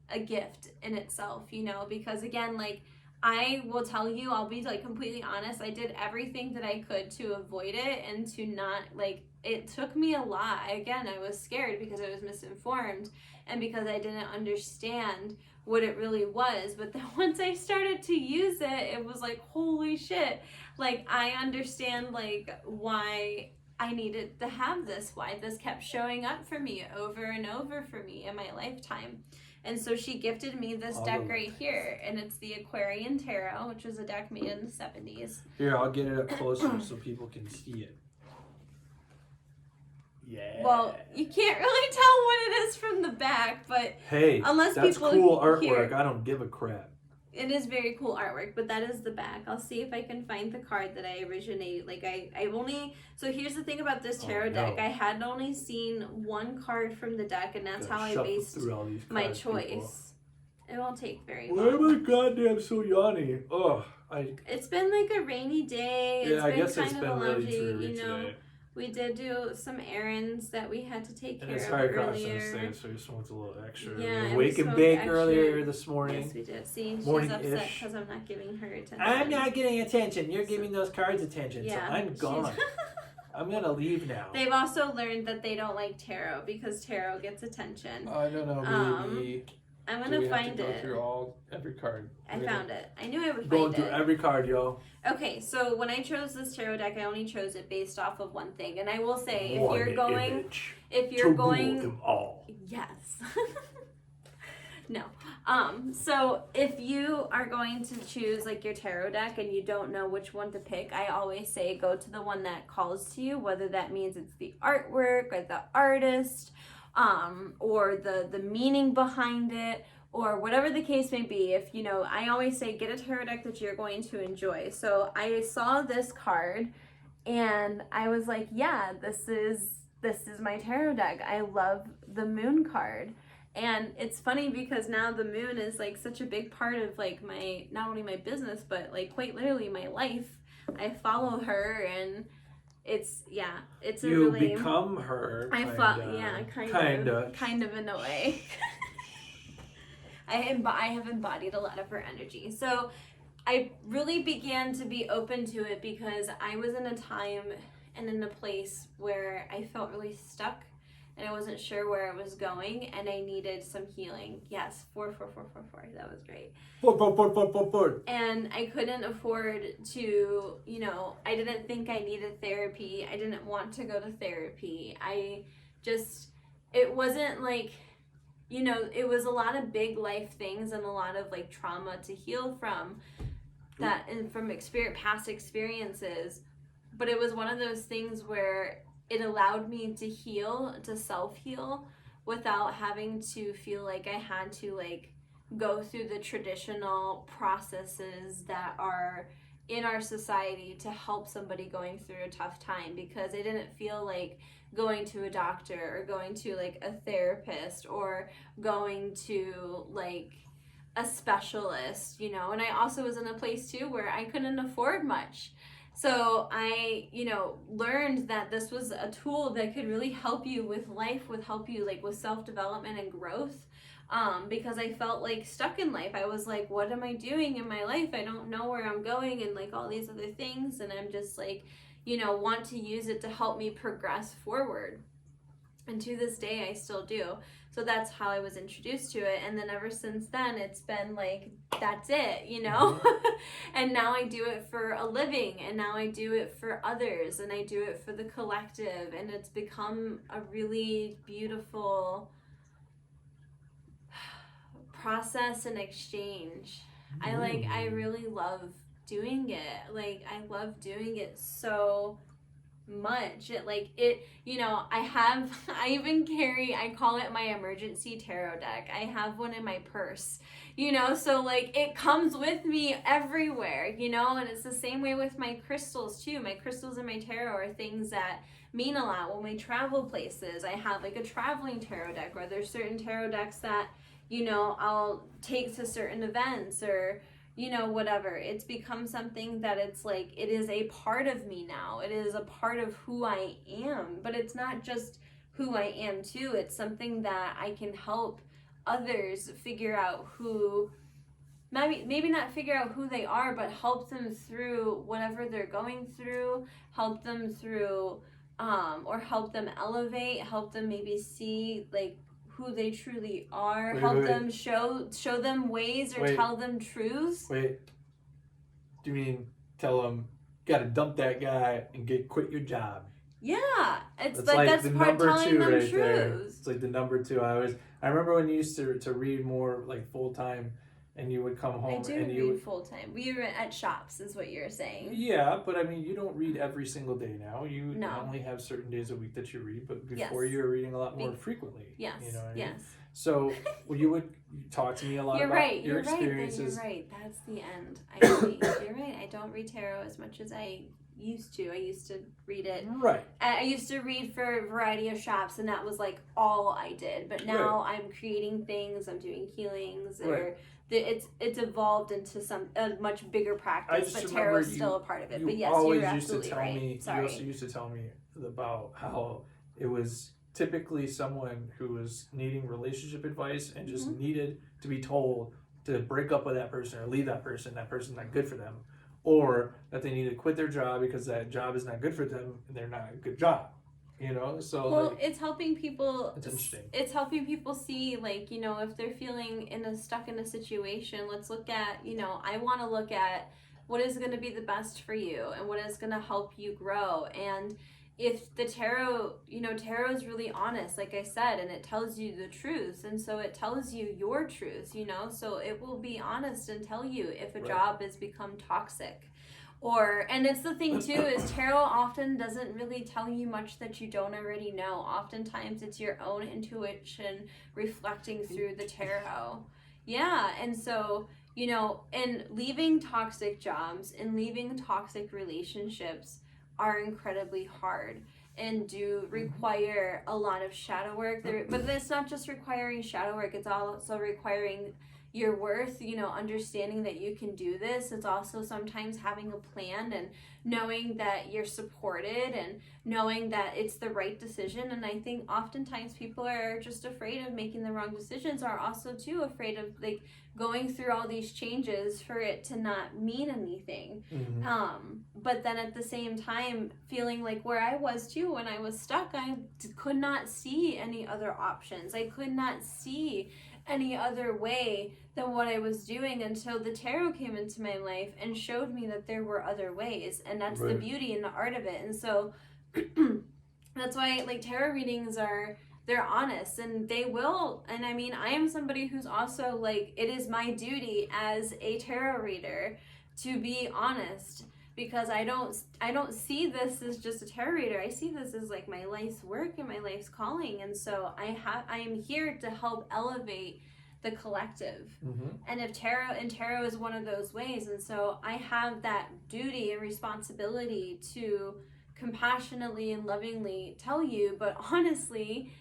a gift in itself, you know, because again, like, I will tell you, I'll be like completely honest, I did everything that I could to avoid it and to not, like, it took me a lot. Again, I was scared because I was misinformed and because I didn't understand what it really was. But then once I started to use it, it was like, holy shit, like, I understand like why I needed to have this, why this kept showing up for me over and over for me in my lifetime. And so she gifted me this deck right here, and it's the Aquarian Tarot, which was a deck made in the 70s. Here, I'll get it up closer so people can see it. Yeah. Well, you can't really tell what it is from the back, but hey, unless that's people cool artwork. hear, I don't give a crap. it is very cool artwork, but that is the back. I'll see if I can find the card that I originated. Like, I've only, so here's the thing about this tarot deck. I had only seen one card from the deck, and that's how I based my choice. People. It won't take very long. Why am I goddamn so yawny? Oh, It's been like a rainy day. Yeah, I guess kind it's of been really lousy, dreary you know. today. We did do some errands that we had to take care of earlier. earlier. So you smoked a little extra. Yeah, Wake and bake earlier this morning. Yes, we did. See, she's Morning-ish. upset because I'm not giving her attention. I'm not getting attention. You're giving those cards attention, Yeah, so I'm gone. I'm gonna leave now. They've also learned that they don't like tarot because tarot gets attention. I don't know, maybe. I'm gonna find it. Go through every card. I found it. I knew I would find it. Going through every card, yo. Okay, so when I chose this tarot deck, I only chose it based off of one thing, and I will say, if One you're going, image if you're to going, rule them all. yes. No. So if you are going to choose like your tarot deck and you don't know which one to pick, I always say go to the one that calls to you, whether that means it's the artwork or the artist, or the meaning behind it, or whatever the case may be. If you know, I always say get a tarot deck that you're going to enjoy. So I saw this card and I was like, yeah, this is my tarot deck. I love the moon card. And it's funny because now the moon is like such a big part of like not only my business, but like quite literally my life. I follow her, and it's a you really become her. I felt kind of in a way. I have embodied a lot of her energy. So I really began to be open to it because I was in a time and in a place where I felt really stuck and I wasn't sure where I was going and I needed some healing. Yes, 4. That was great. 4. And I couldn't afford to, I didn't think I needed therapy. I didn't want to go to therapy. It wasn't like, it was a lot of big life things and a lot of like trauma to heal from that and from past experiences. But it was one of those things where it allowed me to heal, to self-heal without having to feel like I had to like go through the traditional processes that are in our society to help somebody going through a tough time, because I didn't feel like going to a doctor or going to like a therapist or going to like a specialist, and I also was in a place too where I couldn't afford much. So I, learned that this was a tool that could really help you with life, help you like with self-development and growth. Because I felt like stuck in life. I was like, what am I doing in my life? I don't know where I'm going and like all these other things. And I'm just like, want to use it to help me progress forward. And to this day, I still do. So that's how I was introduced to it. And then ever since then, it's been like, that's it, And now I do it for a living. And now I do it for others. And I do it for the collective. And it's become a really beautiful process and exchange. I really love doing it. Like, I love doing it so much. I call it my emergency tarot deck. I have one in my purse, so like it comes with me everywhere, and it's the same way with my crystals too. My crystals and my tarot are things that mean a lot when we travel places. I have like a traveling tarot deck, or there's certain tarot decks that I'll take to certain events or whatever. It's become something that it's like, it is a part of me now. It is a part of who I am, but it's not just who I am too. It's something that I can help others figure out maybe not figure out who they are, but help them through whatever they're going through, help them through, or help them elevate, help them maybe see like who they truly are, help them show them ways or tell them truths. Wait, do you mean tell them gotta dump that guy and quit your job? Yeah, it's like that's the part telling them right truths. There. It's like the number 2. I remember when you used to read more like full time, and you would come home. I do read full time. We were at shops, is what you're saying. Yeah, but I mean, you don't read every single day now. You only have certain days a week that you read, but before you were reading a lot more frequently. Yes. You know what I mean? Yes. So you would talk to me a lot about your experiences. You're right. That's the end. You're right. I don't read tarot as much as I used to. I used to read it. Right. I used to read for a variety of shops, and that was like all I did. But now I'm creating things. I'm doing healings, or it's evolved into a much bigger practice. But tarot is still a part of it. But yes, you're absolutely right. Sorry. You also used to tell me about how it was typically someone who was needing relationship advice and just needed to be told to break up with that person or leave that person's not good for them, or that they need to quit their job because that job is not good for them and they're not a good job, so it's helping people. It's interesting. It's helping people see, like, if they're feeling stuck in a situation, let's look at, I want to look at what is going to be the best for you and what is going to help you grow. And if the tarot is really honest, like I said, and it tells you the truth, and so it tells you your truth, so it will be honest and tell you if a job has become toxic. And it's the thing too, is tarot often doesn't really tell you much that you don't already know. Oftentimes it's your own intuition reflecting through the tarot. Yeah, and so, and leaving toxic jobs and leaving toxic relationships are incredibly hard and do require a lot of shadow work. But it's not just requiring shadow work, it's also requiring, your worth, you know, understanding that you can do this. It's also sometimes having a plan and knowing that you're supported and knowing that it's the right decision. And I think oftentimes people are just afraid of making the wrong decisions, or also too afraid of like going through all these changes for it to not mean anything. But then at the same time feeling like where I was too when I was stuck, I could not see any other options. I could not see any other way than what I was doing until the tarot came into my life and showed me that there were other ways. And that's the beauty and the art of it. And so that's why like tarot readings they're honest, and they will, and I mean, I am somebody who's also like, it is my duty as a tarot reader to be honest, because I don't see this as just a tarot reader. I see this as like my life's work and my life's calling. And so I am here to help elevate the collective. And tarot is one of those ways. And so I have that duty and responsibility to compassionately and lovingly tell you, but honestly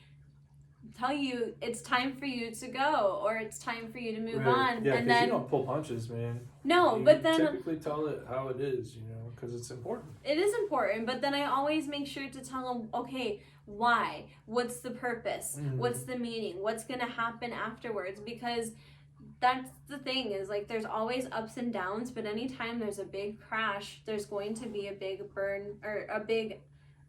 tell you it's time for you to go, or it's time for you to move on. Yeah, and then you don't pull punches, man. No, you but then typically tell it how it is, you know, because it's important. It is important, but then I always make sure to tell them, okay, why? What's the purpose? What's the meaning? What's going to happen afterwards? Because that's the thing, is like there's always ups and downs, but anytime there's a big crash, there's going to be a big burn, or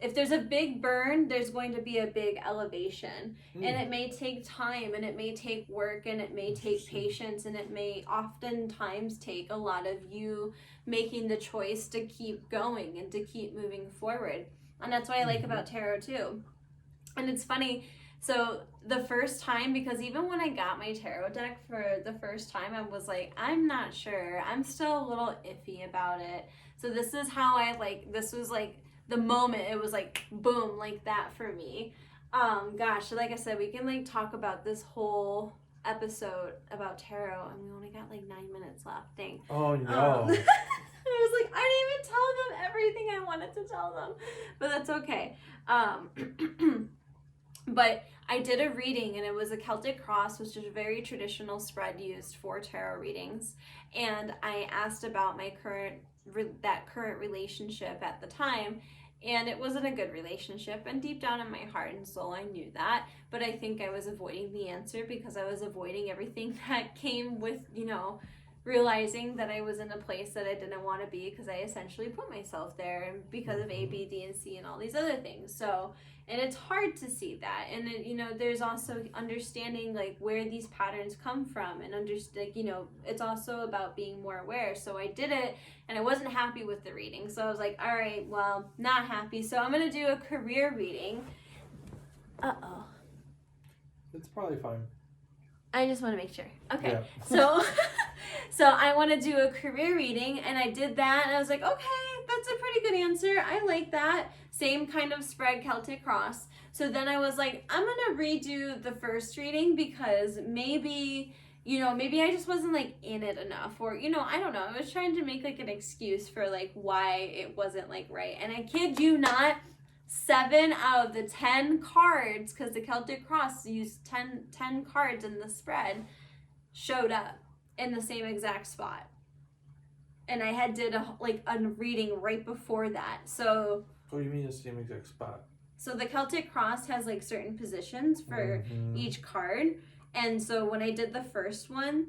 if there's a big burn, there's going to be a big elevation. And it may take time, and it may take work, and it may take patience, and it may oftentimes take a lot of you making the choice to keep going and to keep moving forward. And that's what I like about tarot too. And it's funny, so the first time, because even when I got my tarot deck for the first time, I was like, I'm not sure. I'm still a little iffy about it. So this is how this was like the moment, it was like boom, like that for me. Gosh, like I said, we can like talk about this whole episode about tarot, and we only got like 9 minutes left. Dang. Oh no. I was like, I didn't even tell them everything I wanted to tell them, but that's okay. But I did a reading, and it was a Celtic cross, which is a very traditional spread used for tarot readings. And I asked about my current relationship at the time, and it wasn't a good relationship. And deep down in my heart and soul, I knew that. But I think I was avoiding the answer because I was avoiding everything that came with, you know, realizing that I was in a place that I didn't want to be, because I essentially put myself there, and because of A, B, D, and C and all these other things. So, and it's hard to see that. And it, you know, there's also understanding like where these patterns come from, and understand, you know, it's also about being more aware. So I did it, and I wasn't happy with the reading. So I was like, all right, well, not happy. So I'm going to do a career reading. Uh-oh. It's probably fine. I just want to make sure. Okay. Yeah. So I want to do a career reading, and I did that, and I was like, okay, that's a pretty good answer. I like that. Same kind of spread, Celtic cross. So then I was like, I'm going to redo the first reading, because maybe, you know, maybe I just wasn't like in it enough, or, you know, I don't know. I was trying to make like an excuse for like why it wasn't like right. And I kid you not, 7 out of the 10 cards, because the Celtic cross used 10 cards in the spread, showed up in the same exact spot. And I did a reading right before that. So Oh, you mean the same exact spot? So the Celtic cross has like certain positions for each card. And so when I did the first one,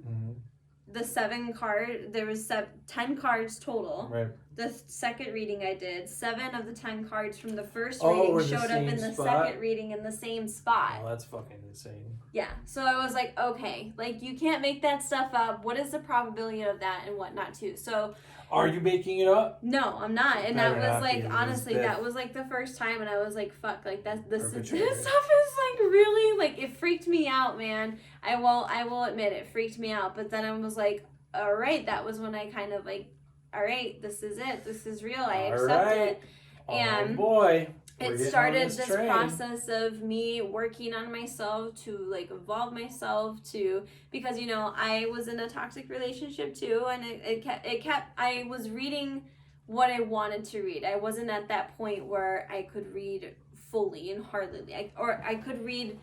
the 7 card, there was 10 cards total. Right. The second reading I did, 7 of the 10 cards from the first reading showed up in the second reading in the same spot. Oh, that's fucking insane. Yeah. So I was like, okay, like you can't make that stuff up. What is the probability of that and whatnot too? So are you making it up? No, I'm not. And that was like, honestly, that was like the first time, and I was like, fuck, like this stuff is like really, like it freaked me out, man. I will admit it freaked me out. But then I was like, all right, that was when I kind of like, all right, this is it. This is real. I accept it. And boy. It started this process of me working on myself to like evolve myself to, because you know I was in a toxic relationship too, and it kept I was reading what I wanted to read. I wasn't at that point where I could read fully and hardly, I could read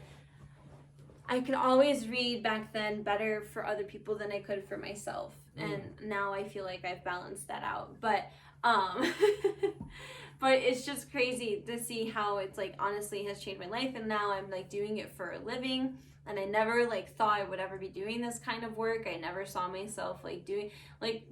I could always read back then better for other people than I could for myself. And now I feel like I've balanced that out. But but it's just crazy to see how it's like honestly has changed my life, and now I'm like doing it for a living. And I never like thought I would ever be doing this kind of work. I never saw myself like doing like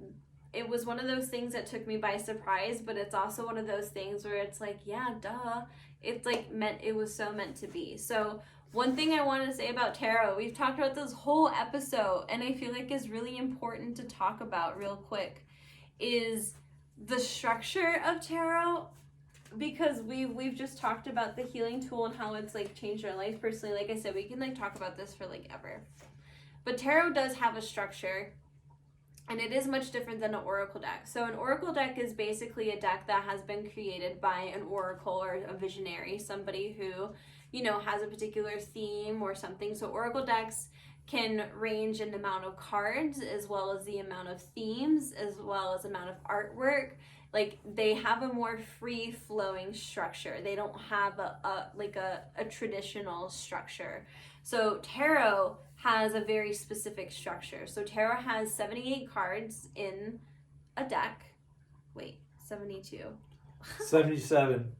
it was one of those things that took me by surprise, but it's also one of those things where it's like, yeah, duh. It's like it was so meant to be. So one thing I wanted to say about tarot, we've talked about this whole episode, and I feel like is really important to talk about real quick, is the structure of tarot, because we've just talked about the healing tool and how it's like changed our life personally. Like I said, we can like talk about this for like ever. But tarot does have a structure, and it is much different than an oracle deck. So an oracle deck is basically a deck that has been created by an oracle or a visionary, somebody who, you know, has a particular theme or something. So oracle decks can range in amount of cards as well as the amount of themes as well as amount of artwork. Like they have a more free flowing structure. They don't have a traditional structure. So tarot has a very specific structure. So tarot has 78 cards in a deck. Wait, 72. 77.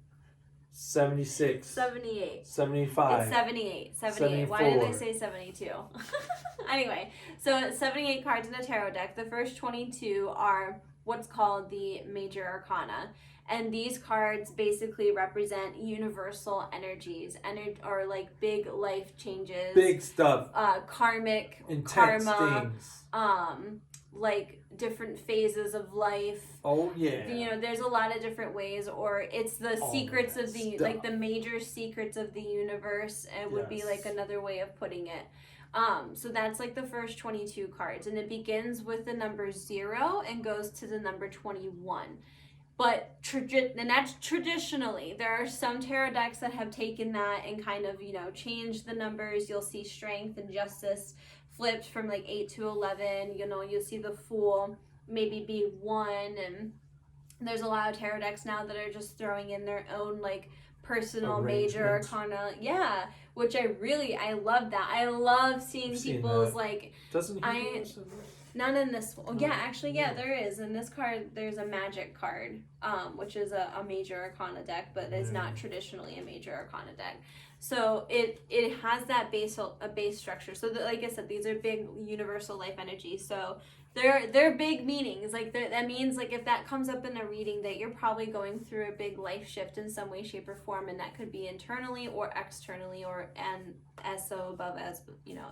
76. 78. 75. It's 78. 78. Why did I say 72? Anyway, so 78 cards in a tarot deck. The first 22 are what's called the major arcana. And these cards basically represent universal energies, or like big life changes. Big stuff. Karmic, Intense karma, things. like different phases of life. Oh yeah. You know, there's a lot of different ways, or it's the all secrets of the stuff. like the major secrets of the universe. It would be like another way of putting it. So that's like the first 22 cards, and it begins with the number 0 and goes to the number 21. But and that's traditionally. There are some tarot decks that have taken that and kind of, you know, changed the numbers. You'll see strength and justice flipped from like 8 to 11. You know, you'll see the Fool maybe be 1, and there's a lot of tarot decks now that are just throwing in their own like personal major arcana. Yeah, which I love that. I love seeing people's like. Doesn't None in this one. Yeah, actually, yeah, there is. In this card, there's a magic card, which is a major arcana deck, but is not traditionally a major arcana deck. So it has that base structure. So like I said, these are big universal life energies. So they're big meanings. Like that means like if that comes up in a reading, that you're probably going through a big life shift in some way, shape, or form, and that could be internally or externally, and as so above as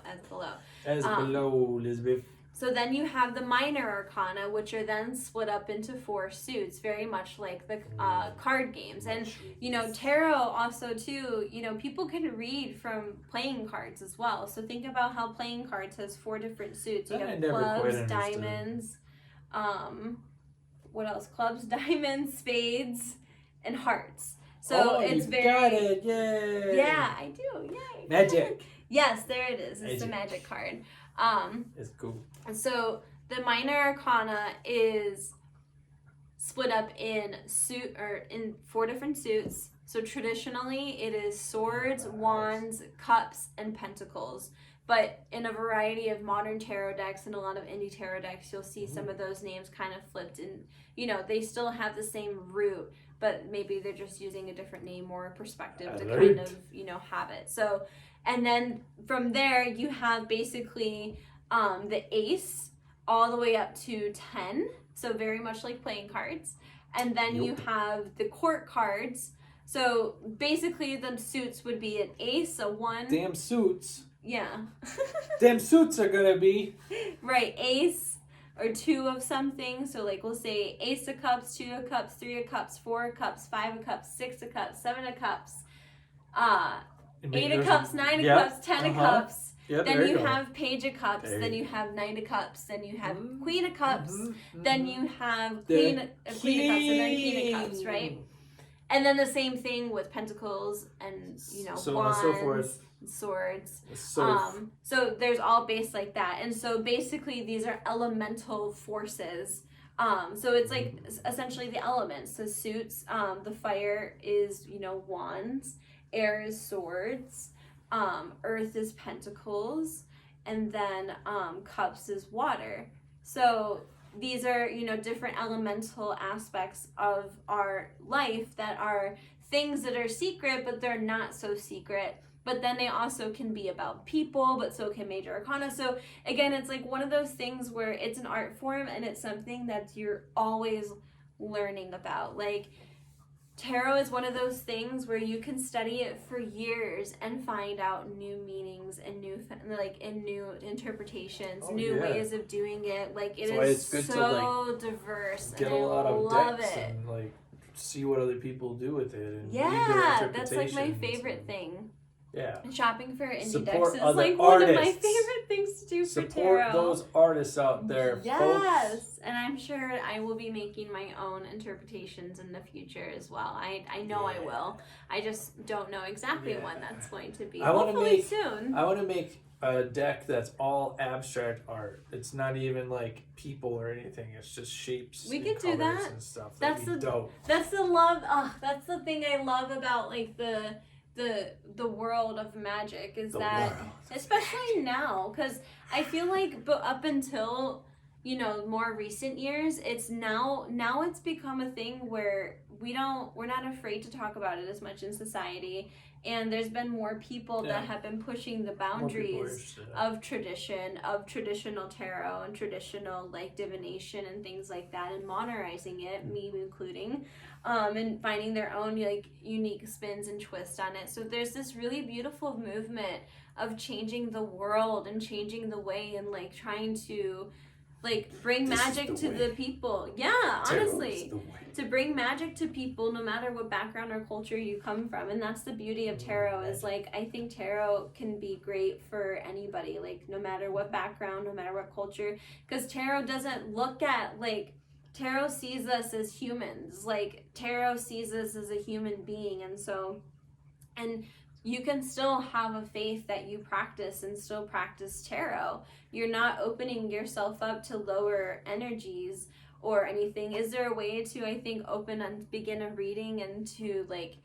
as below. As below, Elizabeth. So then you have the minor arcana, which are then split up into 4 suits, very much like the card games. And, you know, tarot also, too, you know, people can read from playing cards as well. So think about how playing cards has 4 different suits. You have clubs, diamonds, what else? Clubs, diamonds, spades, and hearts. So it's very... got it, yay! Yeah, I do, yay! Magic! Yes, there it is. It's the magic card. It's cool. So the minor arcana is split up in 4 different suits. So traditionally it is swords, wands, cups, and pentacles. But in a variety of modern tarot decks and a lot of indie tarot decks, you'll see some of those names kind of flipped, and you know, they still have the same root, but maybe they're just using a different name or perspective to kind of, you know, have it. So, and then from there you have basically the ace all the way up to 10. So very much like playing cards. And then you have the court cards. So basically the suits would be an ace, a 1. Damn suits. Yeah. Damn suits are gonna be. Right, ace or 2 of something. So like we'll say ace of cups, 2 of cups, 3 of cups, 4 of cups, 5 of cups, 6 of cups, 7 of cups, 8 of cups, 9 of cups, 10 of cups. Yep, then you have Page of Cups, then you have Knight of Cups, then you have Queen of Cups, then you have Queen of Cups, and then King of Cups, right? And then the same thing with Pentacles and, you know, so wands, on and so forth. Swords. So there's all based like that. And so basically these are elemental forces. So it's like essentially the elements. So suits, the fire is, you know, wands, air is swords. earth is pentacles, and then cups is water. So these are, different elemental aspects of our life that are things that are secret, but they're not so secret. But then they also can be about people, but so can major arcana. So again, it's like one of those things where it's an art form and it's something that you're always learning about. Like, tarot is one of those things where you can study it for years and find out new meanings and new interpretations, ways of doing it. Like, it is so diverse. Get and a lot I of love decks it. and like see what other people do with it and Yeah, that's like my favorite thing. Yeah. Shopping for indie Support decks is other like one of my artists. favorite things to do for Support tarot. those artists out there, Yes, folks. and I'm sure I will be making my own interpretations in the future as well. I know I will. I just don't know exactly when that's going to be. Hopefully soon. I want to make a deck that's all abstract art. It's not even like people or anything. It's just shapes. We and could do colors that. And stuff. That's dope. That's the love. That's the thing I love about like the world of magic is especially now, because I feel like up until more recent years, it's now it's become a thing where we're not afraid to talk about it as much in society, and there's been more people that have been pushing the boundaries of tradition, of traditional tarot and traditional like divination and things like that, and modernizing it, me including, and finding their own like unique spins and twists on it. So there's this really beautiful movement of changing the world and changing the way and like trying to like bring magic to the people. Yeah, honestly, to bring magic to people no matter what background or culture you come from. And that's the beauty of tarot, is like I think tarot can be great for anybody, like no matter what background, no matter what culture, because tarot doesn't look at like, tarot sees us as humans. Like tarot sees us as a human being, and you can still have a faith that you practice and still practice tarot. You're not opening yourself up to lower energies or anything. Is there a way to, I think, open and begin a reading and to like,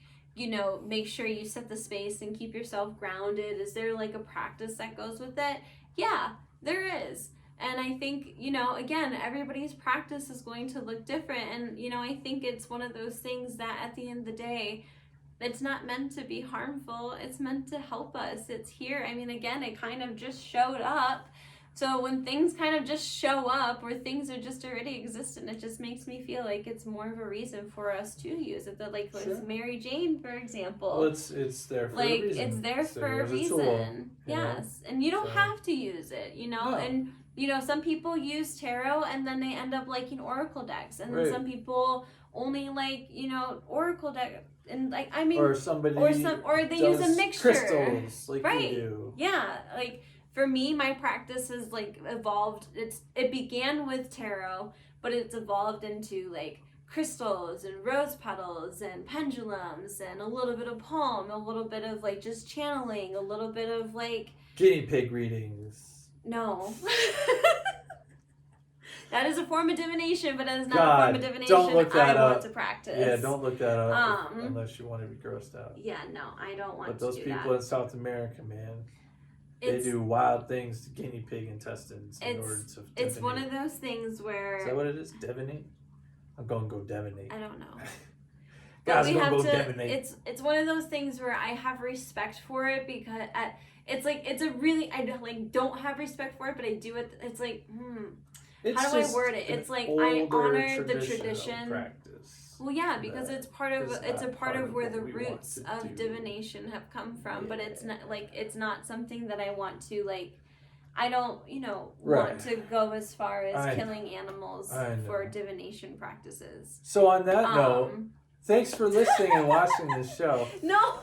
make sure you set the space and keep yourself grounded? Is there like a practice that goes with it? Yeah, there is. And I think, again, everybody's practice is going to look different. And, I think it's one of those things that at the end of the day, it's not meant to be harmful. It's meant to help us. It's here. I mean, again, it kind of just showed up. So when things kind of just show up, or things are just already existent, it just makes me feel like it's more of a reason for us to use it. That like with Mary Jane, for example. Well, it's there for a reason. It's there for a reason. Yes. And you don't have to use it, No. And some people use tarot and then they end up liking oracle decks, and then some people only like oracle deck. And like or they use a mixture, crystals like you do. Yeah, like for me, my practice has like evolved. It began with tarot, but it's evolved into like crystals and rose petals and pendulums and a little bit of palm, a little bit of like just channeling, a little bit of like guinea pig readings. No. That is a form of divination, but it is not a form of divination I want to practice. Yeah, don't look that up unless you want to be grossed out. Yeah, no, I don't want to do that. But those people in South America, man, they do wild things to guinea pig intestines in order to divinate. It's one of those things where... Is that what it is? Divinate? I'm going to go divinate. I don't know. Guys, I'm going to go divinate. It's one of those things where I have respect for it, because it's like, it's a really... I don't have respect for it, but I do it. It's like, how do I word it? It's like I honor the tradition. Practice. Well, yeah, because it's a part of where the roots of divination have come from. But it's not something that I want to like. I don't want to go as far as killing animals for divination practices. So on that note, thanks for listening and watching this show. No.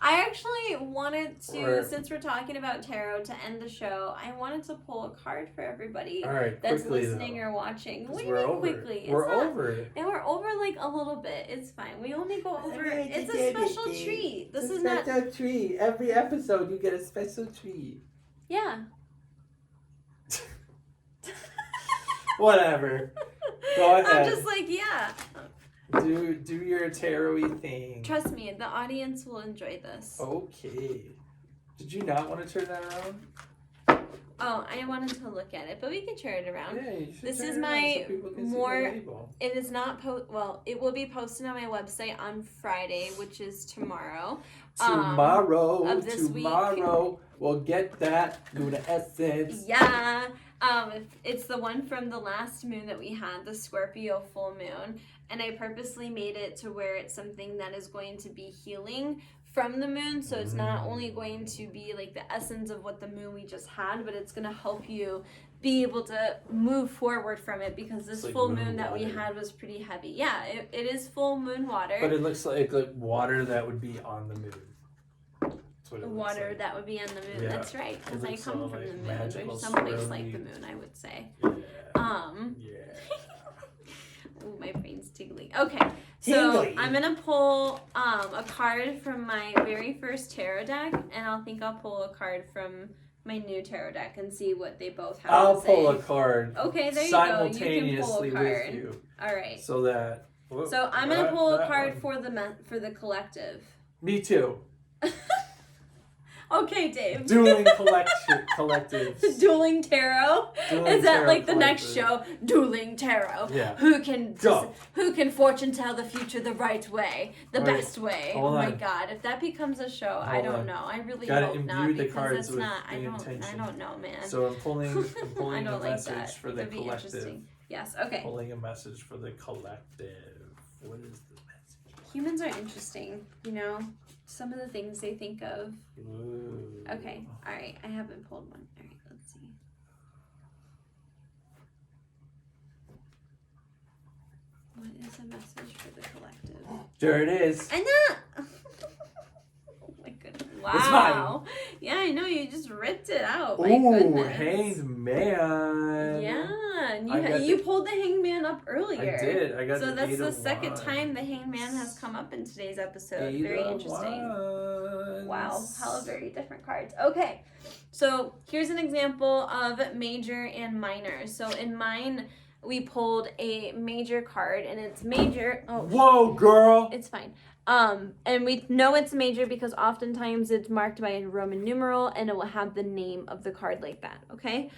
I actually wanted to, since we're talking about tarot, to end the show, I wanted to pull a card for everybody that's listening or watching. What do you mean quickly? We're over it. And we're over like a little bit. It's fine. We only go over. It's a special treat. This is not a special treat. Every episode you get a special treat. Yeah. Whatever. Go ahead. I'm just like, yeah. Do your tarot-y thing. Trust me, the audience will enjoy this. Okay. Did you not want to turn that around? Oh, I wanted to look at it, but we can turn it around. Yeah, you should This turn is it around my so people can more. see the label. It is not it will be posted on my website on Friday, which is tomorrow. Of this Tomorrow we'll get that luminescence. Yeah. It's the one from the last moon that we had, the Scorpio full moon, and I purposely made it to where it's something that is going to be healing from the moon, so it's not only going to be like the essence of what the moon we just had, but it's going to help you be able to move forward from it, because this full moon that we had was pretty heavy. Yeah, it is full moon water. But it looks like water that would be on the moon. That's what it looks Water like. that would be on the moon. Yeah. That's right, because I come from the moon. magical, There's someplace swirly- like the moon, I would say. Yeah. Ooh, my brain's tingling. Okay, so Tingly. I'm gonna pull a card from my very first tarot deck, and I'll pull a card from my new tarot deck and see what they both have I'll to say. pull a card. Okay, there you go. You can pull simultaneously a card. with you. All right. So that. Whoop, So I'm gonna pull a that card one. for the collective. Me too. Okay, Dave. Dueling collectives. Dueling tarot. Dueling Is that tarot like the next collective. show? Dueling tarot. Yeah. Who can Go. who can fortune tell the future the right way, the All right. best way? Hold oh my on. God! If that becomes a show, I Hold don't on. know. I really Gotta hope imbue not, the because cards it's with not. I the don't. intention. I don't know, man. So I'm pulling I a don't like message that. for the That'd be collective. interesting. Yes. Okay. Pulling a message for the collective. What is the message? Humans are interesting. You know, some of the things they think of. Ooh. Okay. All right. I haven't pulled one. All right. Let's see. What is a message for the collective? There it is. I know. Oh my goodness! Wow. It's mine. Yeah, I know. You just ripped it out. My Ooh, goodness. hanged man. Yeah, and I got you pulled the hangman up earlier. I did. I got So the that's Eight the of second Wands. time the hangman has come up in today's episode. Eight Very of interesting. Wands. Wow, hella very different cards. Okay, so here's an example of major and minor. So in mine, we pulled a major card, and it's major. Oh, Whoa, girl. it's fine. And we know it's major because oftentimes it's marked by a Roman numeral, and it will have the name of the card like that. Okay.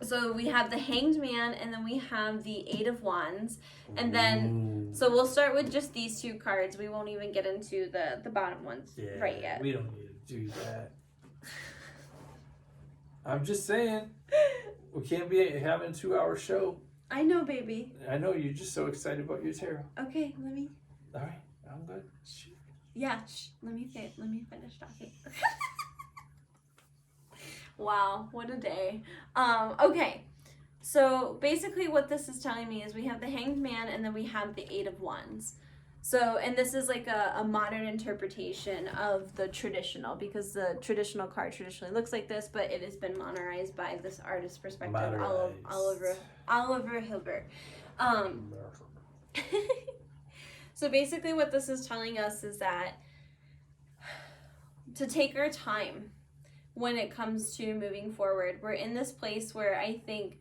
So we have the Hanged Man, and then we have the Eight of Wands, and then Ooh. so we'll start with just these two cards. We won't even get into the bottom ones right yet. We don't need to do that. I'm just saying, we can't be having a 2-hour show. I know, baby. I know you're just so excited about your tarot. Okay, let me. All right, I'm good. Yeah, let me finish talking. Wow, what a day. Okay. So basically what this is telling me is we have the Hanged Man, and then we have the Eight of Wands. So, and this is like a modern interpretation of the traditional, because the traditional card traditionally looks like this, but it has been modernized by this artist's perspective, Oliver Hilbert. So basically what this is telling us is that to take our time when it comes to moving forward. We're in this place where I think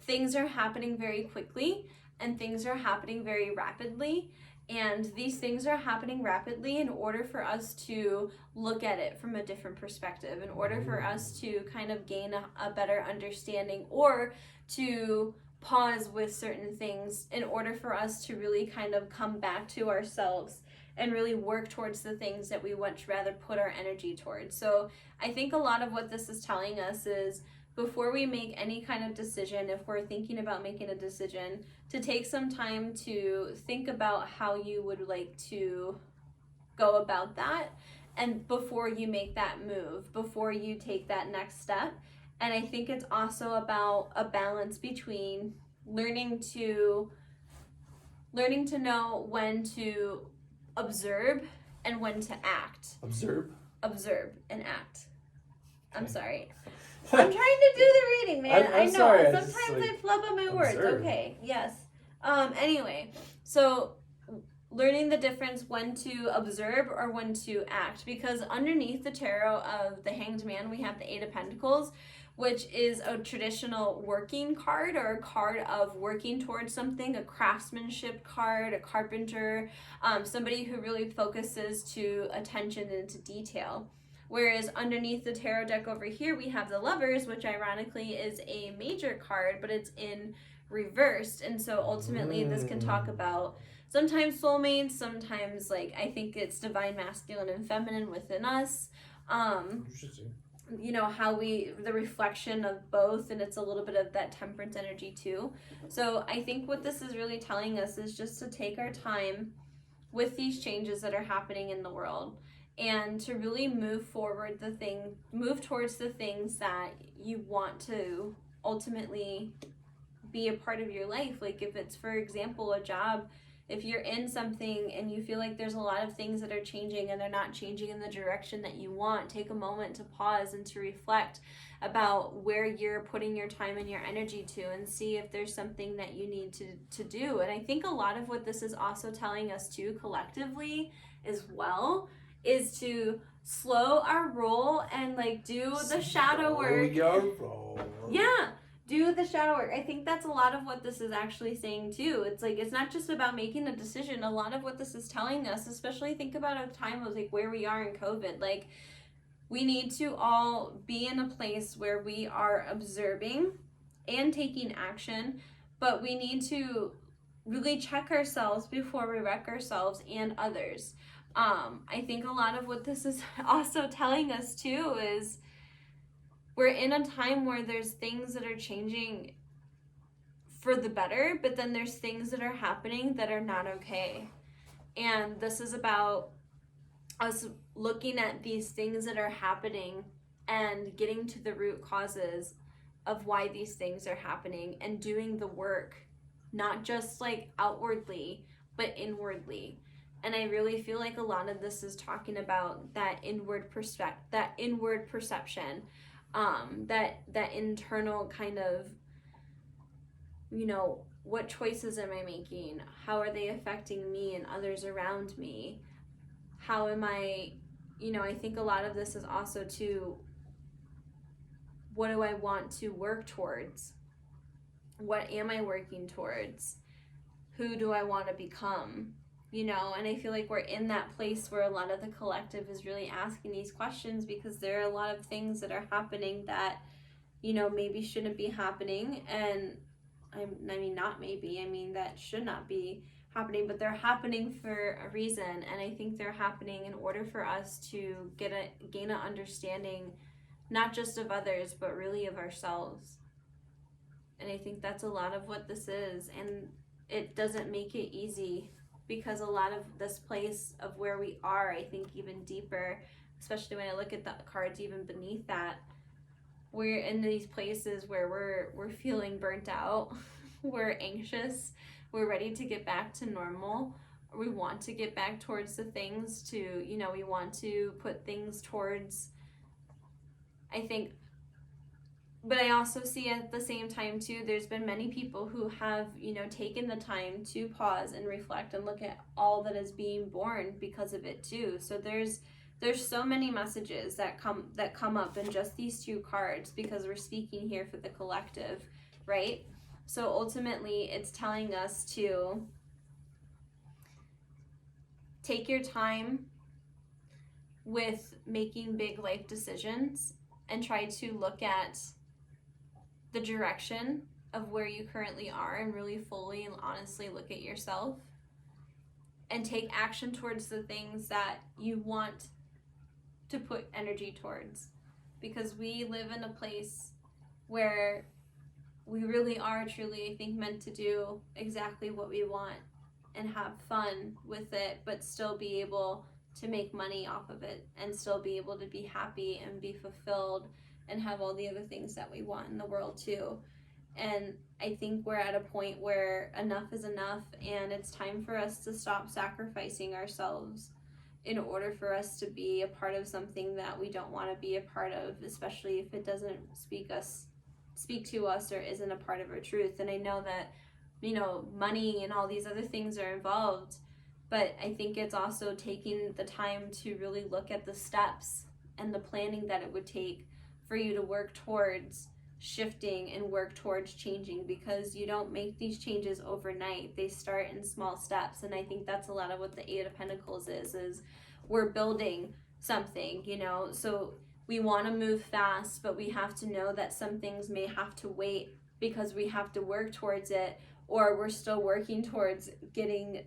things are happening very quickly, and things are happening very rapidly. And these things are happening rapidly in order for us to look at it from a different perspective, in order for us to kind of gain a better understanding, or to pause with certain things in order for us to really kind of come back to ourselves and really work towards the things that we would rather put our energy towards. So I think a lot of what this is telling us is, before we make any kind of decision, if we're thinking about making a decision, to take some time to think about how you would like to go about that, and before you make that move, before you take that next step. And I think it's also about a balance between learning to know when to observe and when to act. Observe and act. I'm sorry. I'm trying to do the reading, man. I know. sorry, Sometimes I flub up my words. observe. Okay. Yes. Anyway, so learning the difference when to observe or when to act, because underneath the tarot of the Hanged Man, we have the Eight of Pentacles, which is a traditional working card or a card of working towards something, a craftsmanship card, a carpenter, somebody who really focuses to attention and to detail. Whereas underneath the tarot deck over here, we have the Lovers, which ironically is a major card, but it's in reversed. And so ultimately this can talk about sometimes soulmates, sometimes like I think it's divine masculine and feminine within us. Interesting. You know, how we, the reflection of both, and it's a little bit of that temperance energy too. So I think what this is really telling us is just to take our time with these changes that are happening in the world, and to really move towards the things that you want to ultimately be a part of your life. Like if it's, for example, a job, if you're in something and you feel like there's a lot of things that are changing and they're not changing in the direction that you want, take a moment to pause and to reflect about where you're putting your time and your energy to, and see if there's something that you need to do. And I think a lot of what this is also telling us too collectively as well is to slow our roll and like do the shadow work. Yeah. Do the shadow work. I think that's a lot of what this is actually saying too. It's like, it's not just about making a decision. A lot of what this is telling us, especially think about a time of like where we are in COVID, like we need to all be in a place where we are observing and taking action, but we need to really check ourselves before we wreck ourselves and others. I think a lot of what this is also telling us too is we're in a time where there's things that are changing for the better, but then there's things that are happening that are not okay. And this is about us looking at these things that are happening and getting to the root causes of why these things are happening, and doing the work, not just like outwardly, but inwardly. And I really feel like a lot of this is talking about that inward perception, that internal kind of, you know, what choices am I making? How are they affecting me and others around me? How am I, you know, I think a lot of this is also to, what do I want to work towards? What am I working towards? Who do I want to become? You know, and I feel like we're in that place where a lot of the collective is really asking these questions, because there are a lot of things that are happening that, you know, maybe shouldn't be happening. And I mean, not maybe, I mean, that should not be happening, but they're happening for a reason. And I think they're happening in order for us to gain an understanding, not just of others, but really of ourselves. And I think that's a lot of what this is. And it doesn't make it easy, because a lot of this place of where we are, I think even deeper, especially when I look at the cards even beneath that, we're in these places where we're feeling burnt out, we're anxious, we're ready to get back to normal, we want to get back towards the things to, you know, we want to put things towards, I think. But I also see at the same time too, there's been many people who have, you know, taken the time to pause and reflect and look at all that is being born because of it too. So there's so many messages that come up in just these two cards, because we're speaking here for the collective, right? So ultimately it's telling us to take your time with making big life decisions and try to look at the direction of where you currently are, and really fully and honestly look at yourself and take action towards the things that you want to put energy towards, because we live in a place where we really are truly, I think, meant to do exactly what we want and have fun with it, but still be able to make money off of it, and still be able to be happy and be fulfilled and have all the other things that we want in the world too. And I think we're at a point where enough is enough, and it's time for us to stop sacrificing ourselves in order for us to be a part of something that we don't want to be a part of, especially if it doesn't speak to us or isn't a part of our truth. And I know that, you know, money and all these other things are involved, but I think it's also taking the time to really look at the steps and the planning that it would take for you to work towards shifting and work towards changing, because you don't make these changes overnight. They start in small steps, and I think that's a lot of what the Eight of Pentacles is we're building something, you know. So we want to move fast, but we have to know that some things may have to wait because we have to work towards it, or we're still working towards getting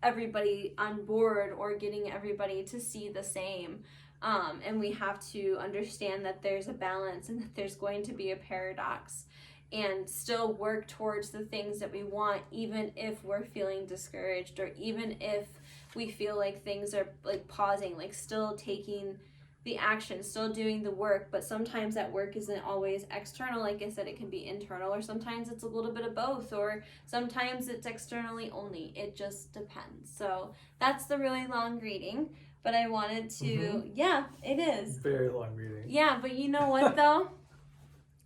everybody on board or getting everybody to see the same. And we have to understand that there's a balance and that there's going to be a paradox, and still work towards the things that we want, even if we're feeling discouraged, or even if we feel like things are like pausing, like still taking the action, still doing the work. But sometimes that work isn't always external. Like I said, it can be internal, or sometimes it's a little bit of both, or sometimes it's externally only. It just depends. So that's the really long reading. But I wanted to, yeah, it is. Very long reading. Yeah, but you know what though?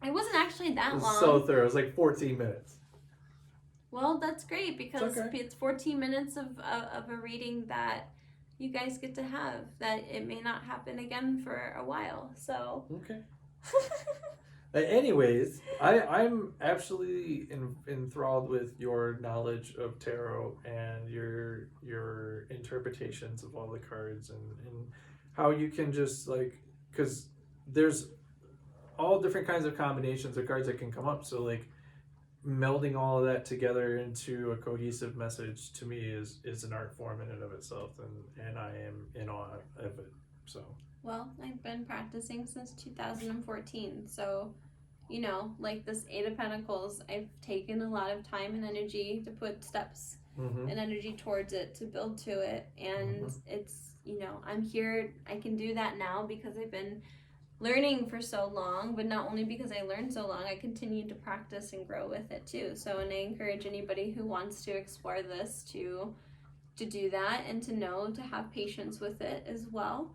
It wasn't actually that long. So thorough. It was like 14 minutes. Well, that's great, because It's okay. it's 14 minutes of a reading that you guys get to have, that it may not happen again for a while. So. Okay. Anyways, I'm absolutely enthralled with your knowledge of tarot and your interpretations of all the cards, and how you can just like, because there's all different kinds of combinations of cards that can come up. So like melding all of that together into a cohesive message, to me is an art form in and of itself, and I am in awe of it. So. Well, I've been practicing since 2014, so, you know, like this Eight of Pentacles, I've taken a lot of time and energy to put steps and energy towards it, to build to it, and it's, you know, I'm here, I can do that now because I've been learning for so long, but not only because I learned so long, I continue to practice and grow with it too. So, and I encourage anybody who wants to explore this to do that, and to know to have patience with it as well.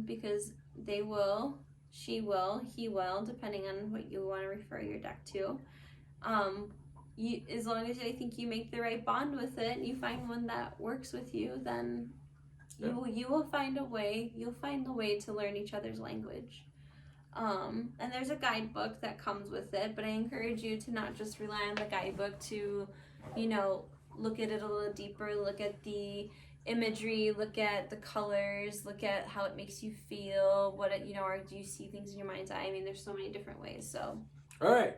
Because they will, she will, he will, depending on what you want to refer your deck to. As long as I think you make the right bond with it, and you find one that works with you, then you will find a way. You'll find the way to learn each other's language. And there's a guidebook that comes with it, but I encourage you to not just rely on the guidebook to, you know, look at it a little deeper, look at the imagery, look at the colors, look at how it makes you feel, what it, you know, or do you see things in your mind's eye? I mean, there's so many different ways. So all right,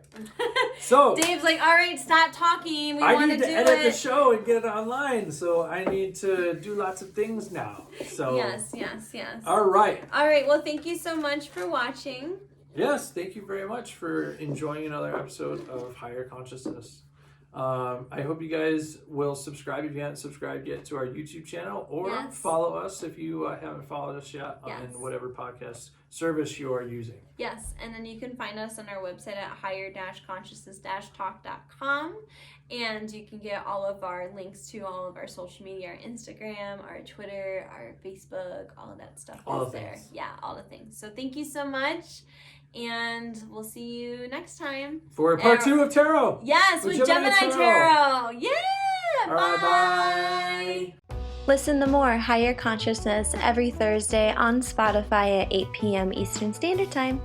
so Dave's like, all right, stop talking, we I want need to to do edit it. the show and get it online, so I need to do lots of things now. So Yes. all right, Well, thank you so much for watching. yes, thank you very much for enjoying another episode of Higher Consciousness. I hope you guys will subscribe if you haven't subscribed yet to our YouTube channel, or follow us if you haven't followed us yet on whatever podcast service you are using. Yes, and then you can find us on our website at higher-consciousness-talk.com, and you can get all of our links to all of our social media, our Instagram, our Twitter, our Facebook, all of that stuff is there. Yeah, all the things. So thank you so much, and we'll see you next time for part 2 of Tarot. Yes, with Gemini Tarot. Yeah. All right, bye. Listen to more Higher Consciousness every Thursday on Spotify at 8 p.m. Eastern Standard Time.